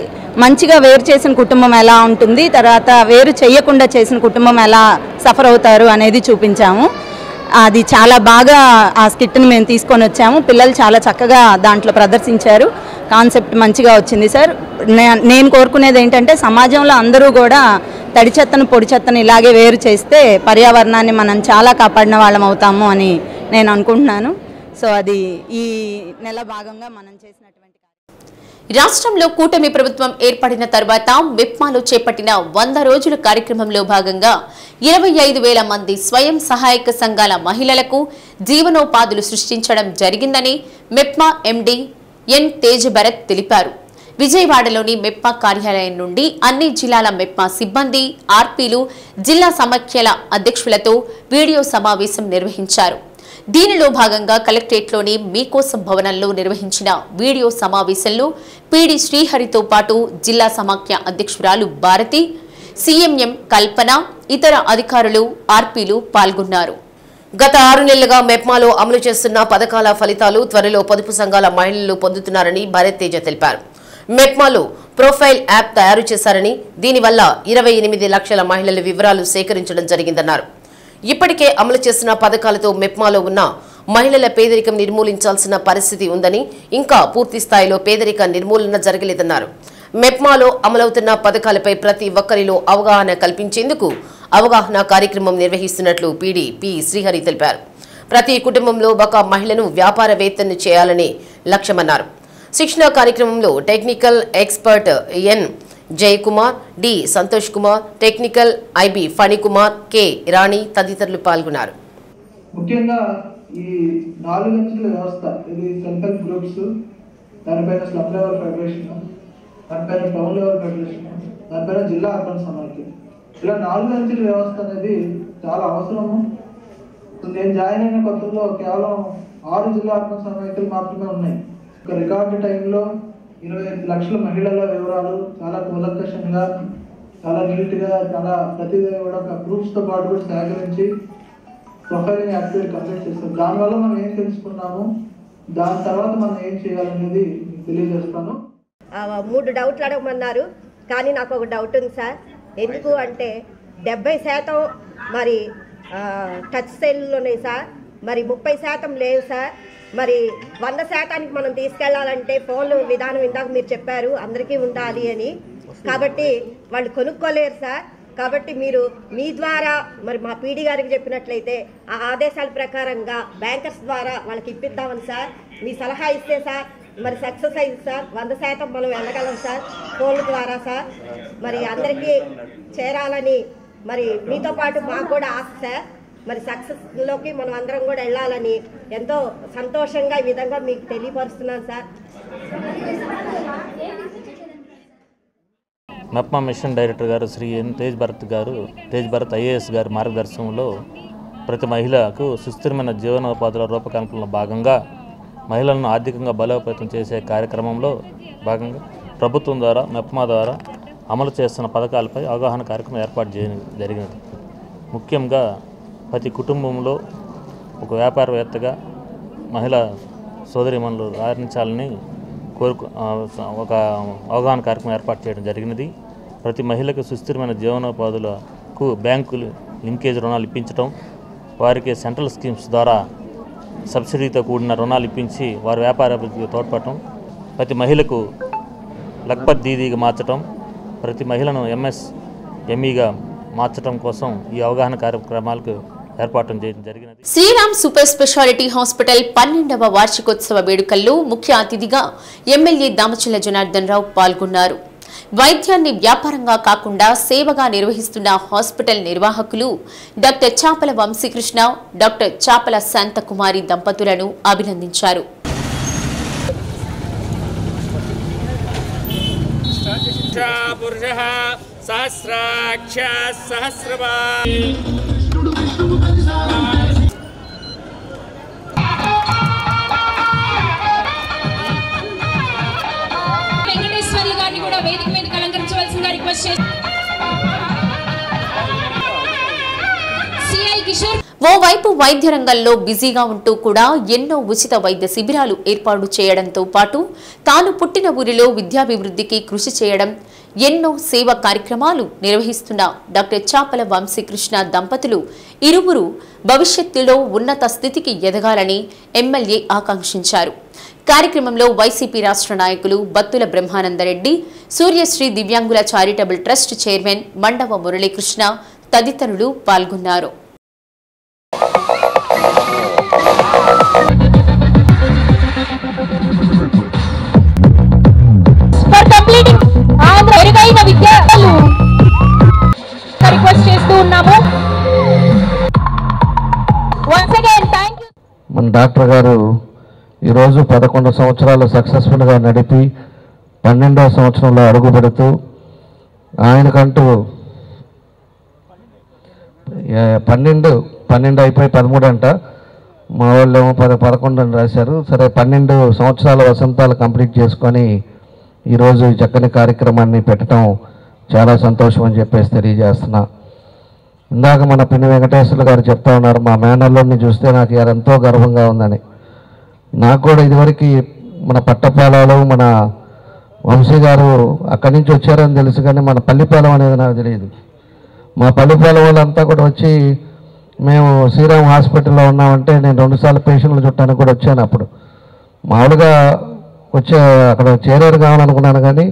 మంచిగా వేరు చేసిన కుటుంబం ఎలా ఉంటుంది, తర్వాత వేరు చేయకుండా చేసిన కుటుంబం ఎలా సఫర్ అవుతారు అనేది చూపించాము. అది చాలా బాగా ఆ స్కిట్ని మేము తీసుకొని వచ్చాము. పిల్లలు చాలా చక్కగా దాంట్లో ప్రదర్శించారు. కాన్సెప్ట్ మంచిగా వచ్చింది సార్. నేను కోరుకునేది ఏంటంటే సమాజంలో అందరూ కూడా తడి చెత్తను పొడి చెత్తను ఇలాగే వేరు చేస్తే పర్యావరణాన్ని మనం చాలా కాపాడిన వాళ్ళం అవుతాము అని నేను అనుకుంటున్నాను. సో అది ఈ నెల భాగంగా మనం చేసినటువంటి రాష్ట్రంలో కూటమి ప్రభుత్వం ఏర్పడిన తర్వాత మెప్మాలో చేపట్టిన 100 రోజుల కార్యక్రమంలో భాగంగా 25,000 మంది స్వయం సహాయక సంఘాల మహిళలకు జీవనోపాధులు సృష్టించడం జరిగిందని మెప్మా ఎండీ ఎన్ తేజ్ భరత్ తెలిపారు. విజయవాడలోని మెప్మా కార్యాలయం నుండి అన్ని జిల్లాల మెప్మా సిబ్బంది, ఆర్పీలు, జిల్లా సమాఖ్యల అధ్యక్షులతో వీడియో సమావేశం నిర్వహించారు. దీనిలో భాగంగా కలెక్టరేట్లోని మీకోసం భవనంలో నిర్వహించిన వీడియో సమావేశంలో పీడీ శ్రీహరితో పాటు జిల్లా సమాఖ్య అధ్యక్షురాలు భారతి, సీఎంఎం కల్పన, ఇతర అధికారులు, ఆర్పీలు పాల్గొన్నారు. గత 6 నెలలుగా మెప్మాలో అమలు చేస్తున్న పథకాల ఫలితాలు త్వరలో పొదుపు సంఘాల మహిళలు పొందుతున్నారని భరత్ తేజ తెలిపారు. మెప్మాలో ప్రొఫైల్ యాప్ తయారు చేశారని, దీనివల్ల 28 లక్షల మహిళల వివరాలు సేకరించడం జరిగిందన్నారు. ఇప్పటికే అమలు చేసిన పథకాలతో మెప్మాలో ఉన్న మహిళల పేదరికం నిర్మూలించాల్సిన పరిస్థితి ఉందని, ఇంకా పూర్తి స్థాయిలో పేదరిక నిర్మూలన జరగలేదన్నారు. మెప్మాలో అమలవుతున్న పథకాలపై ప్రతి ఒక్కరిలో అవగాహన కల్పించేందుకు అవగాహన కార్యక్రమం నిర్వహిస్తున్నట్లు పీడీ పి శ్రీహరి తెలిపారు. ప్రతి కుటుంబంలో ఒక మహిళను వ్యాపారవేత్తను చేయాలని లక్ష్యమన్నారు. శిక్షణ కార్యక్రమంలో technical expert N Jayakumar, D Santosh Kumar, technical IB Phanikumar, K Rani తదితరులు పాల్గొన్నారు. ముఖ్యంగా ఈ 4 అంచెల వ్యవస్థ, ఇది సెల్ఫ్ హెల్ప్ గ్రూప్స్, దానిపైన స్లమ్ లెవెల్ ఫెడరేషన్, దానిపైన టౌన్ లెవెల్ ఫెడరేషన్, దానిపైన జిల్లా అర్బన్ సమాఖ్య, ఇలా 4 అంచెల వ్యవస్థ అనేది చాలా అవసరము. నేను జాయిన్ అయిన కొత్తలో కేవలం 6 జిల్లా అర్బన్ సమాఖ్యలు మాత్రమే ఉన్నాయి. ఒక రికార్డు టైంలో 25 లక్షల మహిళల వివరాలు చాలా కూలంకషంగా, చాలా నీట్గా, చాలా ప్రతిదీ కూడా గ్రూప్స్తో పాటు కూడా సేకరించి ప్రొఫైలింగ్ యాక్టివిటీ కంప్లీట్ చేస్తాం. దానివల్ల మనం ఏం తెలుసుకున్నాము, దాని తర్వాత మనం ఏం చేయాలనేది తెలియజేస్తాను. 3 డౌట్లు అడగమన్నారు, కానీ నాకు ఒక డౌట్ ఉంది సార్. ఎందుకు అంటే 70% మరి టచ్ సెల్లు ఉన్నాయి సార్, మరి 30% లేవు సార్. మరి 100% మనం తీసుకెళ్లాలంటే ఫోన్లు విధానం ఇందాక మీరు చెప్పారు అందరికీ ఉండాలి అని, కాబట్టి వాళ్ళు కొనుక్కోలేరు సార్. కాబట్టి మీరు మీ ద్వారా మరి మా పీడీ గారికి చెప్పినట్లయితే ఆ ఆదేశాల ప్రకారంగా బ్యాంకర్స్ ద్వారా వాళ్ళకి ఇప్పిద్దామని సార్. మీ సలహా ఇస్తే సార్ మరి సక్సెస్ అయింది సార్. 100% మనం వెళ్ళగలం సార్ ఫోన్ల ద్వారా సార్. మరి అందరికీ చేరాలని మరి మీతో పాటు మాకు కూడా ఆశ సార్. మరి సక్సెస్లోకి మనం అందరం కూడా వెళ్ళాలని ఎంతో సంతోషంగా ఈ విధంగా మీకు తెలియపరుస్తున్నాను సార్. మెప్మా మిషన్ డైరెక్టర్ గారు శ్రీ ఎన్ తేజ్ భరత్ ఐఏఎస్ గారి మార్గదర్శనంలో ప్రతి మహిళకు సుస్థిరమైన జీవనోపాధుల రూపకల్పనలో భాగంగా మహిళలను ఆర్థికంగా బలోపేతం చేసే కార్యక్రమంలో భాగంగా ప్రభుత్వం ద్వారా మెప్మా ద్వారా అమలు చేస్తున్న పథకాలపై అవగాహన కార్యక్రమం ఏర్పాటు చేయడం జరిగినది. ముఖ్యంగా ప్రతి కుటుంబంలో ఒక వ్యాపారవేత్తగా మహిళా సోదరీమణులు రాణించాలని ఒక అవగాహన కార్యక్రమం ఏర్పాటు చేయడం జరిగినది. ప్రతి మహిళకు సుస్థిరమైన జీవనోపాధులకు బ్యాంకులు లింకేజ్ రుణాలు ఇప్పించడం, వారికి సెంట్రల్ స్కీమ్స్ ద్వారా సబ్సిడీతో కూడిన రుణాలు ఇప్పించి వారి వ్యాపార అభివృద్ధికి తోడ్పడటం, ప్రతి మహిళకు లక్పత్ దీదీగా మార్చడం, ప్రతి మహిళను ఎంఎస్ఎంఈగా మార్చడం కోసం ఈ అవగాహన కార్యక్రమాలకు ఏర్పాటు చేయడం జరిగినది. శ్రీరామ్ సూపర్ స్పెషాలిటీ హాస్పిటల్ 12వ వార్షికోత్సవ వేడుకల్లో ముఖ్య అతిథిగా ఎమ్మెల్యే దామచల్ల జనార్దన్ రావు పాల్గొన్నారు. వైద్యాన్ని వ్యాపారంగా కాకుండా సేవగా నిర్వహిస్తున్న హాస్పిటల్ నిర్వాహకులు డాక్టర్ చాపల వంశీకృష్ణ, డాక్టర్ చాపల శాంతకుమారి దంపతులను అభినందించారు. వేదిక మీద అలంకరించవలసిందిగా రిక్వెస్ట్ చేస్తున్నాను. ఓవైపు వైద్య రంగంలో బిజీగా ఉంటూ కూడా ఎన్నో ఉచిత వైద్య శిబిరాలు ఏర్పాటు చేయడంతో పాటు తాను పుట్టిన ఊరిలో విద్యాభివృద్ధికి కృషి చేయడం, ఎన్నో సేవా కార్యక్రమాలు నిర్వహిస్తున్న డాక్టర్ చాపల వంశీకృష్ణ దంపతులు ఇరువురు భవిష్యత్తులో ఉన్నత స్థితికి ఎదగాలని ఎమ్మెల్యే ఆకాంక్షించారు. కార్యక్రమంలో వైసీపీ రాష్ట్ర నాయకులు బత్తుల బ్రహ్మానందరెడ్డి, సూర్యశ్రీ దివ్యాంగుల charitable trust chairman Mandava Muralikrishna తదితరులు పాల్గొన్నారు. మన డాక్టర్ గారు ఈరోజు 11 సంవత్సరాలు సక్సెస్ఫుల్గా నడిపి 12వ సంవత్సరంలో అడుగుపెడుతూ ఆయనకంటూ 12 అయిపోయి 13 అంట, మా వాళ్ళు ఏమో 11 అని రాశారు. సరే 12 సంవత్సరాల వసంతాలు కంప్లీట్ చేసుకొని ఈరోజు ఈ చక్కని కార్యక్రమాన్ని పెట్టడం చాలా సంతోషం అని చెప్పేసి తెలియజేస్తున్నా. ఇందాక మన పిన్ని వెంకటేశ్వర్లు గారు చెప్తా ఉన్నారు, మా మేనల్లోని చూస్తే నాకు ఎంతో గర్వంగా ఉందని. నాకు కూడా ఇదివరకు మన పట్టపాలలో మన వంశీ గారు అక్కడి నుంచి వచ్చారని తెలుసు, కానీ మన పల్లిపాలెం అనేది నాకు తెలియదు. మా పల్లిపాలెం వాళ్ళంతా కూడా వచ్చి మేము శ్రీరామ్ హాస్పిటల్లో ఉన్నామంటే నేను 2 సార్లు పేషెంట్లు చుట్టానికి కూడా వచ్చాను. అప్పుడు మామూలుగా వచ్చే అక్కడ చేరేరు కావాలనుకున్నాను, కానీ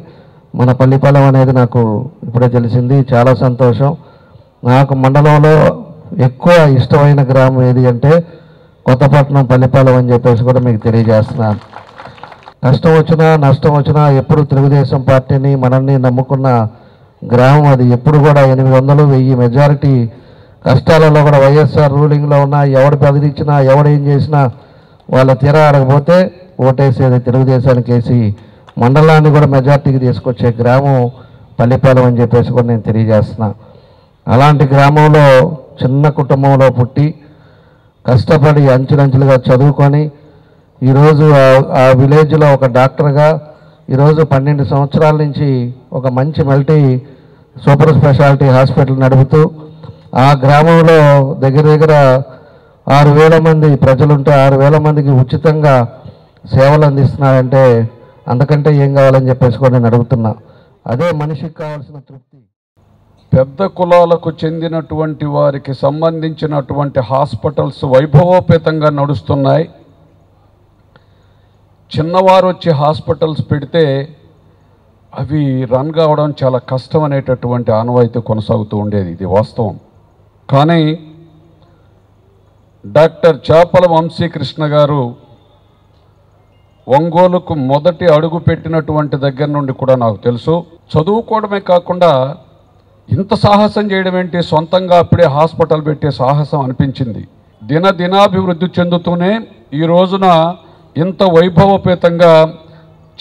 మన పల్లిపాలెం అనేది నాకు ఇప్పుడే తెలిసింది. చాలా సంతోషం. నాకు మండలంలో ఎక్కువ ఇష్టమైన గ్రామం ఏది అంటే కొత్తపట్నం పల్లిపాలెం అని చెప్పేసి కూడా మీకు తెలియజేస్తున్నాను. కష్టం వచ్చినా నష్టం వచ్చినా ఎప్పుడు తెలుగుదేశం పార్టీని మనల్ని నమ్ముకున్న గ్రామం అది. ఎప్పుడు కూడా 800, 1000 మెజారిటీ కష్టాలలో కూడా వైఎస్ఆర్ రూలింగ్లో ఉన్నా ఎవడు బెదిరించినా ఎవడేం చేసినా వాళ్ళ తీరా అడగపోతే ఓటేసేది తెలుగుదేశానికి వేసి మండలాన్ని కూడా మెజార్టీకి తీసుకొచ్చే గ్రామం పల్లిపాలెం అని చెప్పేసి కూడా నేను తెలియజేస్తున్నా. అలాంటి గ్రామంలో చిన్న కుటుంబంలో పుట్టి కష్టపడి అంచులంచులుగా చదువుకొని ఈరోజు ఆ విలేజ్లో ఒక డాక్టర్గా ఈరోజు 12 సంవత్సరాల నుంచి ఒక మంచి మల్టీ సూపర్ స్పెషాలిటీ హాస్పిటల్ నడుపుతూ ఆ గ్రామంలో దగ్గర 6,000 మంది ప్రజలుంటే 6,000 మందికి ఉచితంగా సేవలు అందిస్తున్నారంటే అంతకంటే ఏం కావాలని చెప్పేసి కూడా నేను అడుగుతున్నా. అదే మనిషికి కావాల్సిన తృప్తి. పెద్ద కులాలకు చెందినటువంటి వారికి సంబంధించినటువంటి హాస్పిటల్స్ వైభవోపేతంగా నడుస్తున్నాయి. చిన్నవారు వచ్చి హాస్పిటల్స్ పెడితే అవి రన్ కావడం చాలా కష్టం అనేటటువంటి ఆనవాయితీ కొనసాగుతూ ఉండేది. ఇది వాస్తవం. కానీ డాక్టర్ చాపల వంశీకృష్ణ గారు ఒంగోలుకు మొదటి అడుగు పెట్టినటువంటి దగ్గర నుండి కూడా నాకు తెలుసు. చదువుకోవడమే కాకుండా ఇంత సాహసం చేయడం ఏంటి, సొంతంగా అప్పుడే హాస్పిటల్ పెట్టే సాహసం అనిపించింది. దినాభివృద్ధి చెందుతూనే ఈ రోజున ఇంత వైభవపేతంగా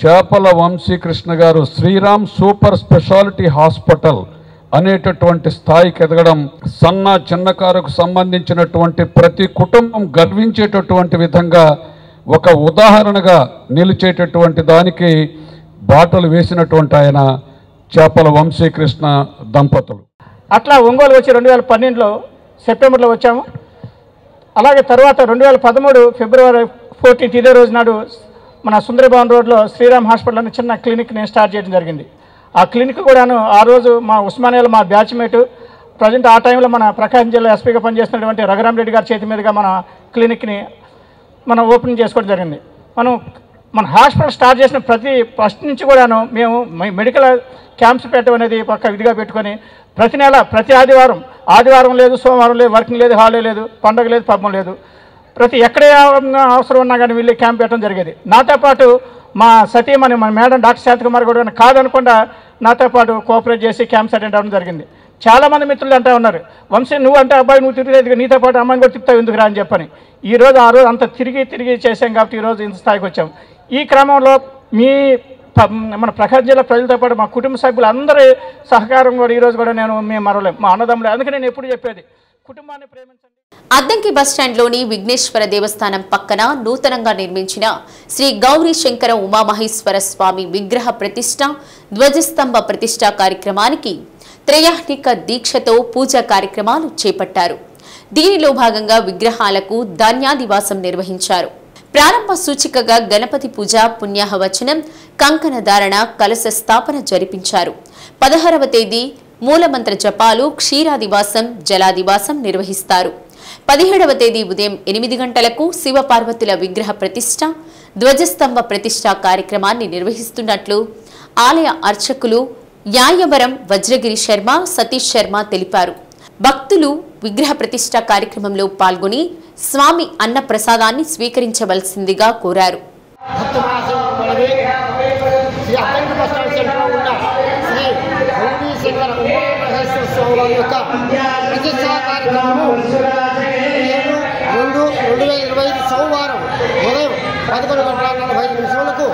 చేపల వంశీకృష్ణ గారు శ్రీరామ్ సూపర్ స్పెషాలిటీ హాస్పిటల్ అనేటటువంటి స్థాయికి ఎదగడం చిన్నకారుకు సంబంధించినటువంటి ప్రతి కుటుంబం గర్వించేటటువంటి విధంగా ఒక ఉదాహరణగా నిలిచేటటువంటి దానికి బాటలు వేసినటువంటి ఆయన చేపల వంశీకృష్ణ దంపతులు. అట్లా ఒంగోలు వచ్చి 2012లో సెప్టెంబర్లో వచ్చాము. అలాగే తర్వాత 2013 ఫిబ్రవరి 14 ఇదే రోజు నాడు మన సుందరభవన్ రోడ్లో శ్రీరామ్ హాస్పిటల్ అనే చిన్న క్లినిక్ నేను స్టార్ట్ చేయడం జరిగింది. ఆ క్లినిక్ కూడాను ఆ రోజు మా ఉస్మానియాలో మా బ్యాచ్మేట్ ప్రజెంట్ ఆ టైంలో మన ప్రకాశం జిల్లా ఎస్పీగా పనిచేస్తున్నటువంటి రఘురామరెడ్డి గారి చేతి మీదుగా మన క్లినిక్ని మనం ఓపెనింగ్ చేసుకోవడం జరిగింది. మన హాస్పిటల్ స్టార్ట్ చేసిన ఫస్ట్ నుంచి కూడాను మేము మెడికల్ క్యాంప్స్ పెట్టడం అనేది పక్క విధిగా పెట్టుకొని ప్రతి నెల ప్రతి ఆదివారం లేదు, సోమవారం లేదు, వర్కింగ్ లేదు, హాలిడే లేదు, పండుగ లేదు, పబ్బం లేదు, ఎక్కడే అవసరం ఉన్నా కానీ వీళ్ళు క్యాంప్ పెట్టడం జరిగేది. నాతో పాటు మా సతీమణి మన మేడం డాక్టర్ శాంతకుమార్ కూడా కాదనకుండా నాతో పాటు కోఆపరేట్ చేసి క్యాంప్స్ అటెండ్ అవ్వడం జరిగింది. చాలామంది మిత్రులు అంటూ ఉన్నారు, వంశీ నువ్వు అంటే అబ్బాయి నువ్వు తిరిగేది నీతో పాటు అమ్మాయిని కూడా తిప్పుతావు ఎందుకు రా అని చెప్పని. ఆ రోజు అంత తిరిగి చేసాం కాబట్టి ఈరోజు ఇంత స్థాయికి వచ్చాం. ఈ క్రమంలో మన ప్రకాశం జిల్లా ప్రజలతో పాటు మా కుటుంబ సభ్యులు అందరి సహకారం కూడా ఈరోజు కూడా మేము మరవలేం, మా అన్నదమ్ములే. అందుకే నేను ఎప్పుడు చెప్పేది కుటుంబాన్ని ప్రేమించండి. అద్దంకి బస్టాండ్లోని విఘ్నేశ్వర దేవస్థానం పక్కన నూతనంగా నిర్మించిన శ్రీ గౌరీ శంకర ఉమామహేశ్వర స్వామి విగ్రహ ప్రతిష్ట, ధ్వజస్తంభ ప్రతిష్ట కార్యక్రమానికి త్రయాహ్నిక దీక్షతో పూజా కార్యక్రమాలు చేపట్టారు. దీనిలో భాగంగా విగ్రహాలకు ధాన్యాదివాసం నిర్వహించారు. ప్రారంభ సూచికగా గణపతి పూజ, పుణ్యాహవచనం, కంకణ ధారణ, కలశ స్థాపన జరిపించారు. 16వ తేదీ మూలమంత్ర జపాలు, క్షీరాదివాసం, జలాదివాసం నిర్వహిస్తారు. 17వ తేదీ ఉదయం 8 గంటలకు శివపార్వతుల విగ్రహ ప్రతిష్ట, ధ్వజస్తంభ ప్రతిష్ట కార్యక్రమాన్ని నిర్వహిస్తున్నట్లు ఆలయ అర్చకులు యాయవరం వజ్రగిరి శర్మ, సతీష్ శర్మ తెలిపారు. భక్తులు విగ్రహ ప్రతిష్ట కార్యక్రమంలో పాల్గొని స్వామి అన్న ప్రసాదాన్ని స్వీకరించవలసిందిగా కోరారు. సోమవారం ఉదయం 11:45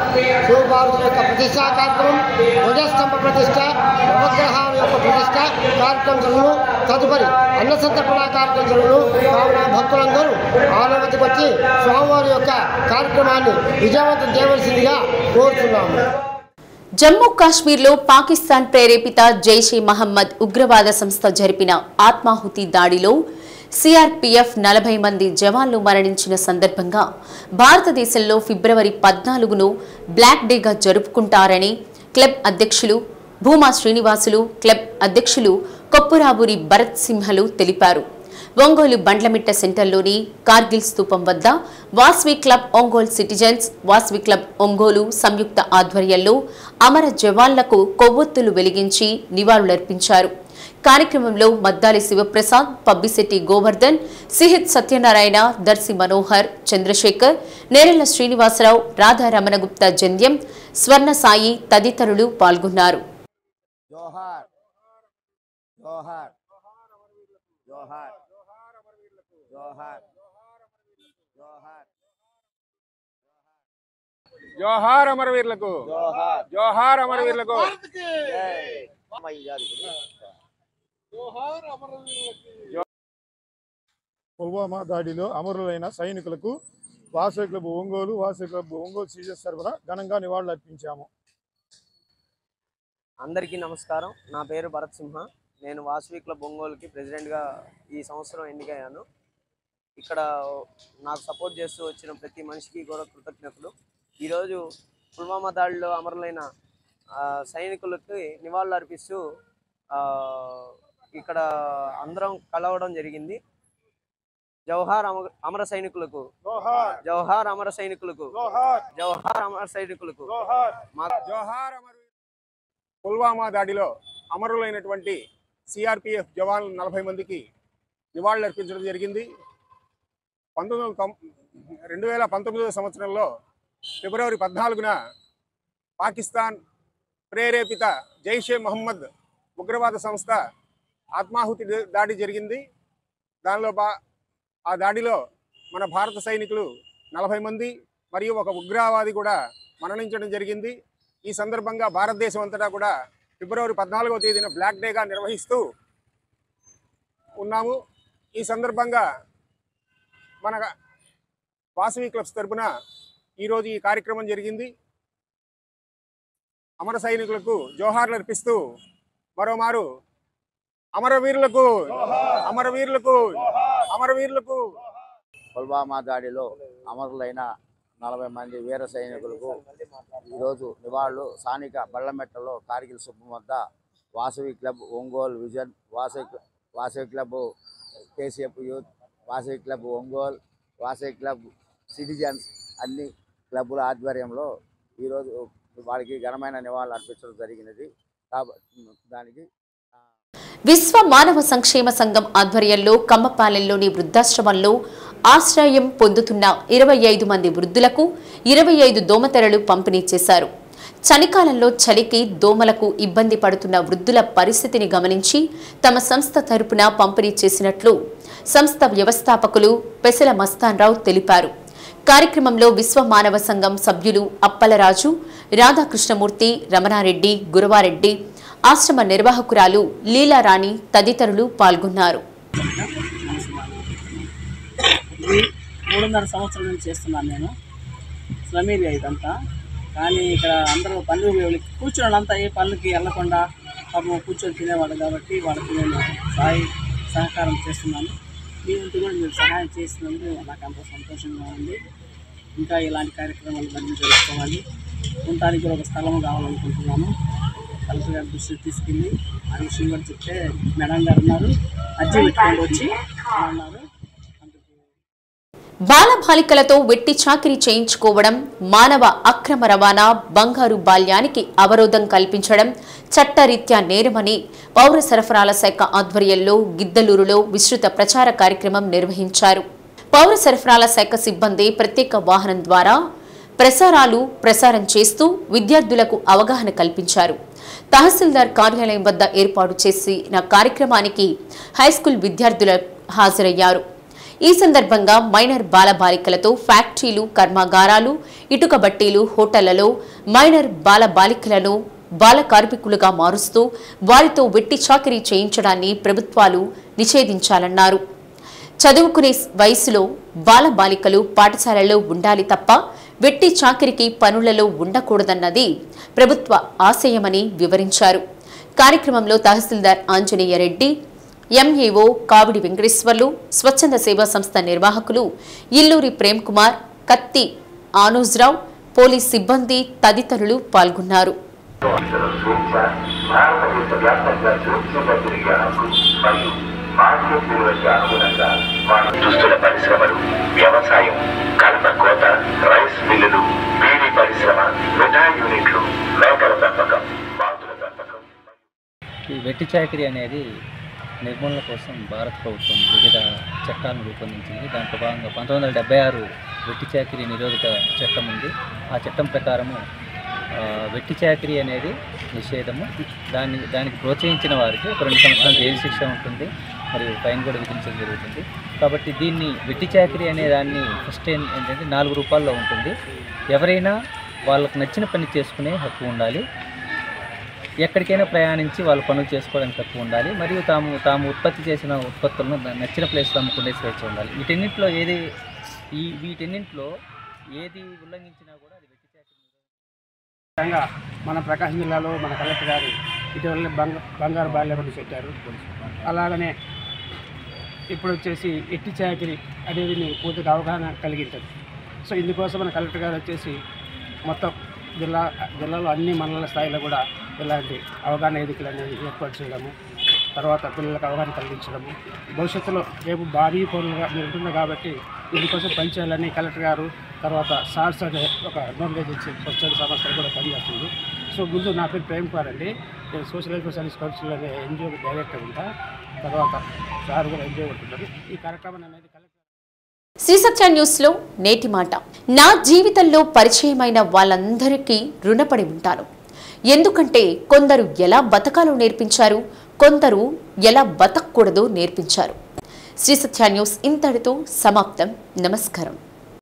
శివపార్వతుల యొక్క ప్రతిష్టా కార్యక్రమం, ధ్వజస్తంభ ప్రతిష్ట, నవగ్రహాల యొక్క ప్రతిష్ట కార్యక్రమం జరుగును. తదుపరి అన్న సంతర్పణ కార్యక్రమం జరుగును. కావున భక్తులందరూ ఆలయానికి వచ్చి స్వామివారి యొక్క కార్యక్రమాన్ని విజయవంతం చేయవలసిందిగా కోరుతున్నాము. జమ్మూ కాశ్మీర్లో పాకిస్తాన్ ప్రేరేపిత జైషే మహమ్మద్ ఉగ్రవాద సంస్థ జరిపిన ఆత్మాహుతి దాడిలో సిఆర్పీఎఫ్ 40 మంది జవాన్లు మరణించిన సందర్భంగా భారతదేశంలో ఫిబ్రవరి 14ను బ్లాక్ డేగా జరుపుకుంటారని క్లబ్ అధ్యక్షులు భూమా శ్రీనివాసులు, క్లబ్ అధ్యక్షులు కొప్పురాబూరి భరత్ సింహలు తెలిపారు. ఒంగోలు బండ్లమిట్ట సెంటర్లోని కార్గిల్ స్తూపం వద్ద Vasavi club Ongole citizens, Vasavi club Ongole సంయుక్త ఆధ్వర్యంలో అమర జవాన్లకు కొవ్వొత్తులు వెలిగించి నివాళులర్పించారు. కార్యక్రమంలో మద్దాలి శివప్రసాద్, పబ్బిశెట్టి గోవర్ధన్, సిహిత్ సత్యనారాయణ, దర్శి మనోహర్, చంద్రశేఖర్, నేరెళ్ల శ్రీనివాసరావు, రాధా రమణగుప్త జంధ్యం, స్వర్ణ సాయి తదితరులు పాల్గొన్నారు. జోహార్ అమరవీరులకు, జోహార్ అమరవీరులకు. పుల్వామా దాడిలో అమరులైన సైనికులకు వాసవి క్లబ్ ఒంగోలు సీజర్స్ తరఫున ఘనంగా నివాళులు అర్పించాము. అందరికీ నమస్కారం. నా పేరు భరత్ సింహ. నేను వాసవి క్లబ్ ఒంగోలుకి ప్రెసిడెంట్గా ఈ సంవత్సరం ఎన్నికయ్యాను. ఇక్కడ నాకు సపోర్ట్ చేస్తూ వచ్చిన ప్రతి మనిషికి కూడా కృతజ్ఞతలు. ఈరోజు పుల్వామా దాడిలో అమరులైన సైనికులకి నివాళులు అర్పిస్తూ ఇక్కడ అందరం కలవడం జరిగింది. జవహర్ అమర సైనికులకు, జవహర్ అమర సైనికులకు, జవహర్ అమర సైనికులకు. జోహార్ అమర. పుల్వామా దాడిలో అమరులైనటువంటి సిఆర్పిఎఫ్ జవాన్లు 40 మందికి నివాళులు అర్పించడం జరిగింది. 2019 సంవత్సరంలో ఫిబ్రవరి 14న పాకిస్తాన్ ప్రేరేపిత జైషే మహమ్మద్ ఉగ్రవాద సంస్థ ఆత్మాహుతి దాడి జరిగింది. ఆ దాడిలో మన భారత సైనికులు 40 మంది, మరియు ఒక ఉగ్రవాది కూడా మరణించడం జరిగింది. ఈ సందర్భంగా భారతదేశం అంతటా కూడా ఫిబ్రవరి 14వ తేదీన బ్లాక్ డేగా నిర్వహిస్తూ ఉన్నాము. ఈ సందర్భంగా మన వాసవి క్లబ్స్ తరపున ఈరోజు ఈ కార్యక్రమం జరిగింది. అమర సైనికులకు జోహార్లు అర్పిస్తూ మరోమారు అమరవీరులకు అమరవీరులకు అమరవీరులకు. పుల్వామా దాడిలో అమరులైన 40 మంది వీర సైనికులకు ఈరోజు నివాళులు స్థానిక బళ్ళమెట్టలో కార్గిల్ శుభం వద్ద Vasavi club Ongole vision, Vasavi club KCF youth, Vasavi club Ongole, Vasavi club citizens అన్ని క్లబ్బుల ఆధ్వర్యంలో ఈరోజు వారికి ఘనమైన నివాళులు అర్పించడం జరిగినది. కాబట్టి దానికి విశ్వ మానవ సంక్షేమ సంఘం ఆధ్వర్యంలో కమ్మపాలెంలోని వృద్ధాశ్రమంలో ఆశ్రయం పొందుతున్న 25 మంది వృద్ధులకు 25 దోమతెరలు పంపిణీ చేశారు. చలికాలంలో చలికి దోమలకు ఇబ్బంది పడుతున్న వృద్ధుల పరిస్థితిని గమనించి తమ సంస్థ తరపున పంపిణీ చేసినట్లు సంస్థ వ్యవస్థాపకులు పెసల మస్తాన్రావు తెలిపారు. కార్యక్రమంలో విశ్వ మానవ సంఘం సభ్యులు అప్పలరాజు, రాధాకృష్ణమూర్తి, రమణారెడ్డి, గురవారెడ్డి, ఆశ్రమ నిర్వాహకురాలు లీలారాణి తదితరులు పాల్గొన్నారు. 3.5 సంవత్సరాల నుంచి చేస్తున్నాను నేను. స్లమ్ ఏరియా ఇదంతా. కానీ ఇక్కడ అందరూ పనులు కూర్చోళ్ళంతా ఏ పనులకి వెళ్ళకుండా పాపం కూర్చొని తినేవాళ్ళు కాబట్టి వాళ్ళకి నేను సహకారం చేస్తున్నాను. మీ ఇంటి కూడా మీరు సహాయం చేసినందుకు నాకు అంత సంతోషంగా ఉంది. ఇంకా ఇలాంటి కార్యక్రమాలు మళ్ళీ జరుపుకోవాలి. ఉండటానికి కూడా ఒక స్థలం కావాలనుకుంటున్నాను. కలెక్టర్ గారి దృష్టికి తీసుకెళ్ళి ఆ విషయం కూడా చెప్తే మేడం గారు ఉన్నారు, అర్జీ పెట్టుకొని వచ్చి అన్నారు. బాలబాలికలతో వెట్టి చాకిరీ చేయించుకోవడం, మానవ అక్రమ రవాణా, బంగారు బాల్యానికి అవరోధం కల్పించడం చట్టరీత్యా నేరమని పౌర సరఫరాల శాఖ ఆధ్వర్యంలో గిద్దలూరులో విస్తృత ప్రచార కార్యక్రమం నిర్వహించారు. పౌర సరఫరాల శాఖ సిబ్బంది ప్రత్యేక వాహనం ద్వారా ప్రసారం చేస్తూ విద్యార్థులకు అవగాహన కల్పించారు. తహసీల్దార్ కార్యాలయం వద్ద ఏర్పాటు చేసిన కార్యక్రమానికి హైస్కూల్ విద్యార్థులు హాజరయ్యారు. ఈ సందర్భంగా మైనర్ బాలబాలికలతో ఫ్యాక్టరీలు, కర్మాగారాలు, ఇటుక బట్టీలు, హోటళ్లలో మైనర్ బాలబాలికలను బాల కార్మికులుగా మారుస్తూ వారితో వెట్టి చాకిరీ చేయించడాన్ని ప్రభుత్వాలు నిషేధించాలన్నారు. చదువుకునే వయసులో బాలబాలికలు పాఠశాలలో ఉండాలి తప్ప వెట్టి చాకిరికి పనులలో ఉండకూడదన్నది ప్రభుత్వ ఆశయమని వివరించారు. కార్యక్రమంలో తహసీల్దార్ ఆంజనేయ రెడ్డి, ఎంఈఓ కావిడి వెంకటేశ్వర్లు, స్వచ్ఛంద సేవా సంస్థ నిర్వాహకులు ఇల్లూరి ప్రేమ్ కుమార్, కత్తి ఆనోజ్రావు, పోలీస్ సిబ్బంది తదితరులు పాల్గొన్నారు. దుస్తుల పరిశ్రమలు, వ్యవసాయం, కలప కోత, రైస్ మిల్లులు, బీడీ పరిశ్రమ, మిఠాయి యూనిట్లు, మేకల పెంపకం, బాతుల పెంపకం. ఈ వెట్టి చాకిరీ అనేది నిర్మూలన కోసం భారత ప్రభుత్వం వివిధ చట్టాలను రూపొందించింది. దాంట్లో భాగంగా 1976 వెట్టి చాకిరీ నిరోధక చట్టం ఉంది. ఆ చట్టం ప్రకారము వెట్టి చాకిరీ అనేది నిషేధము. దానికి ప్రోత్సహించిన వారికి 2 సంవత్సరాల జైలు శిక్ష ఉంటుంది, మరియు ఫైన్ కూడా విధించడం జరుగుతుంది. కాబట్టి దీన్ని వెట్టి చాకిరీ అనే దాన్ని ఫస్ట్ ఏంటంటే 4 రూపాయల్లో ఉంటుంది. ఎవరైనా వాళ్ళకు నచ్చిన పని చేసుకునే హక్కు ఉండాలి. ఎక్కడికైనా ప్రయాణించి వాళ్ళ పనులు చేసుకోవడానికి హక్కు ఉండాలి. మరియు తాము ఉత్పత్తి చేసిన ఉత్పత్తులను నచ్చిన ప్లేస్లో అమ్ముకునే స్వేచ్ఛ ఉండాలి. వీటన్నింటిలో ఏది ఉల్లంఘించినా కూడా అది వెట్టి చాకిరీ. మన ప్రకాశం జిల్లాలో మన కలెక్టర్ గారు ఇటీవల బంగారు బాల్యాన్ని పెట్టారు. అలాగనే ఇప్పుడు వచ్చేసి వెట్టి చాకిరీ అనేది పూర్తిగా అవగాహన కలిగించారు. సో ఇందుకోసం మన కలెక్టర్ గారు వచ్చేసి మొత్తం జిల్లాలో అన్ని మండల స్థాయిలో కూడా ఇలాంటి అవగాహన వేదికలు అనేది ఏర్పాటు చేయడము, తర్వాత పిల్లలకు అవగాహన కలిగించడము, భవిష్యత్తులో రేపు భారీ పనులుగా ఉంటుంది కాబట్టి దీనికోసం పనిచేయాలని కలెక్టర్ గారు, తర్వాత సార్స్ అనే ఒక ఆర్గనైజేషన్ స్వచ్ఛంద సంస్థలు కూడా పనిచేస్తుంది. సో ముందు నా పేరు ప్రేమ్ కుమార్ అండి. నేను సోషల్ వెల్ఫేర్ సర్వీస్ కౌన్సిల్ అనే ఎన్జిఓ డైరెక్టర్ ఉంటా. తర్వాత సార్ కూడా ఎన్జిఓ ఉంటున్నారు. ఈ కార్యక్రమం అనేది శ్రీ సత్య న్యూస్ లో నేటి మాట. నా జీవితంలో పరిచయమైన వాళ్ళందరికీ రుణపడి ఉంటాను. ఎందుకంటే కొందరు ఎలా బతకాలో నేర్పించారు, కొందరు ఎలా బతకూడదో నేర్పించారు. శ్రీ సత్య న్యూస్ ఇంతటితో సమాప్తం. నమస్కారం.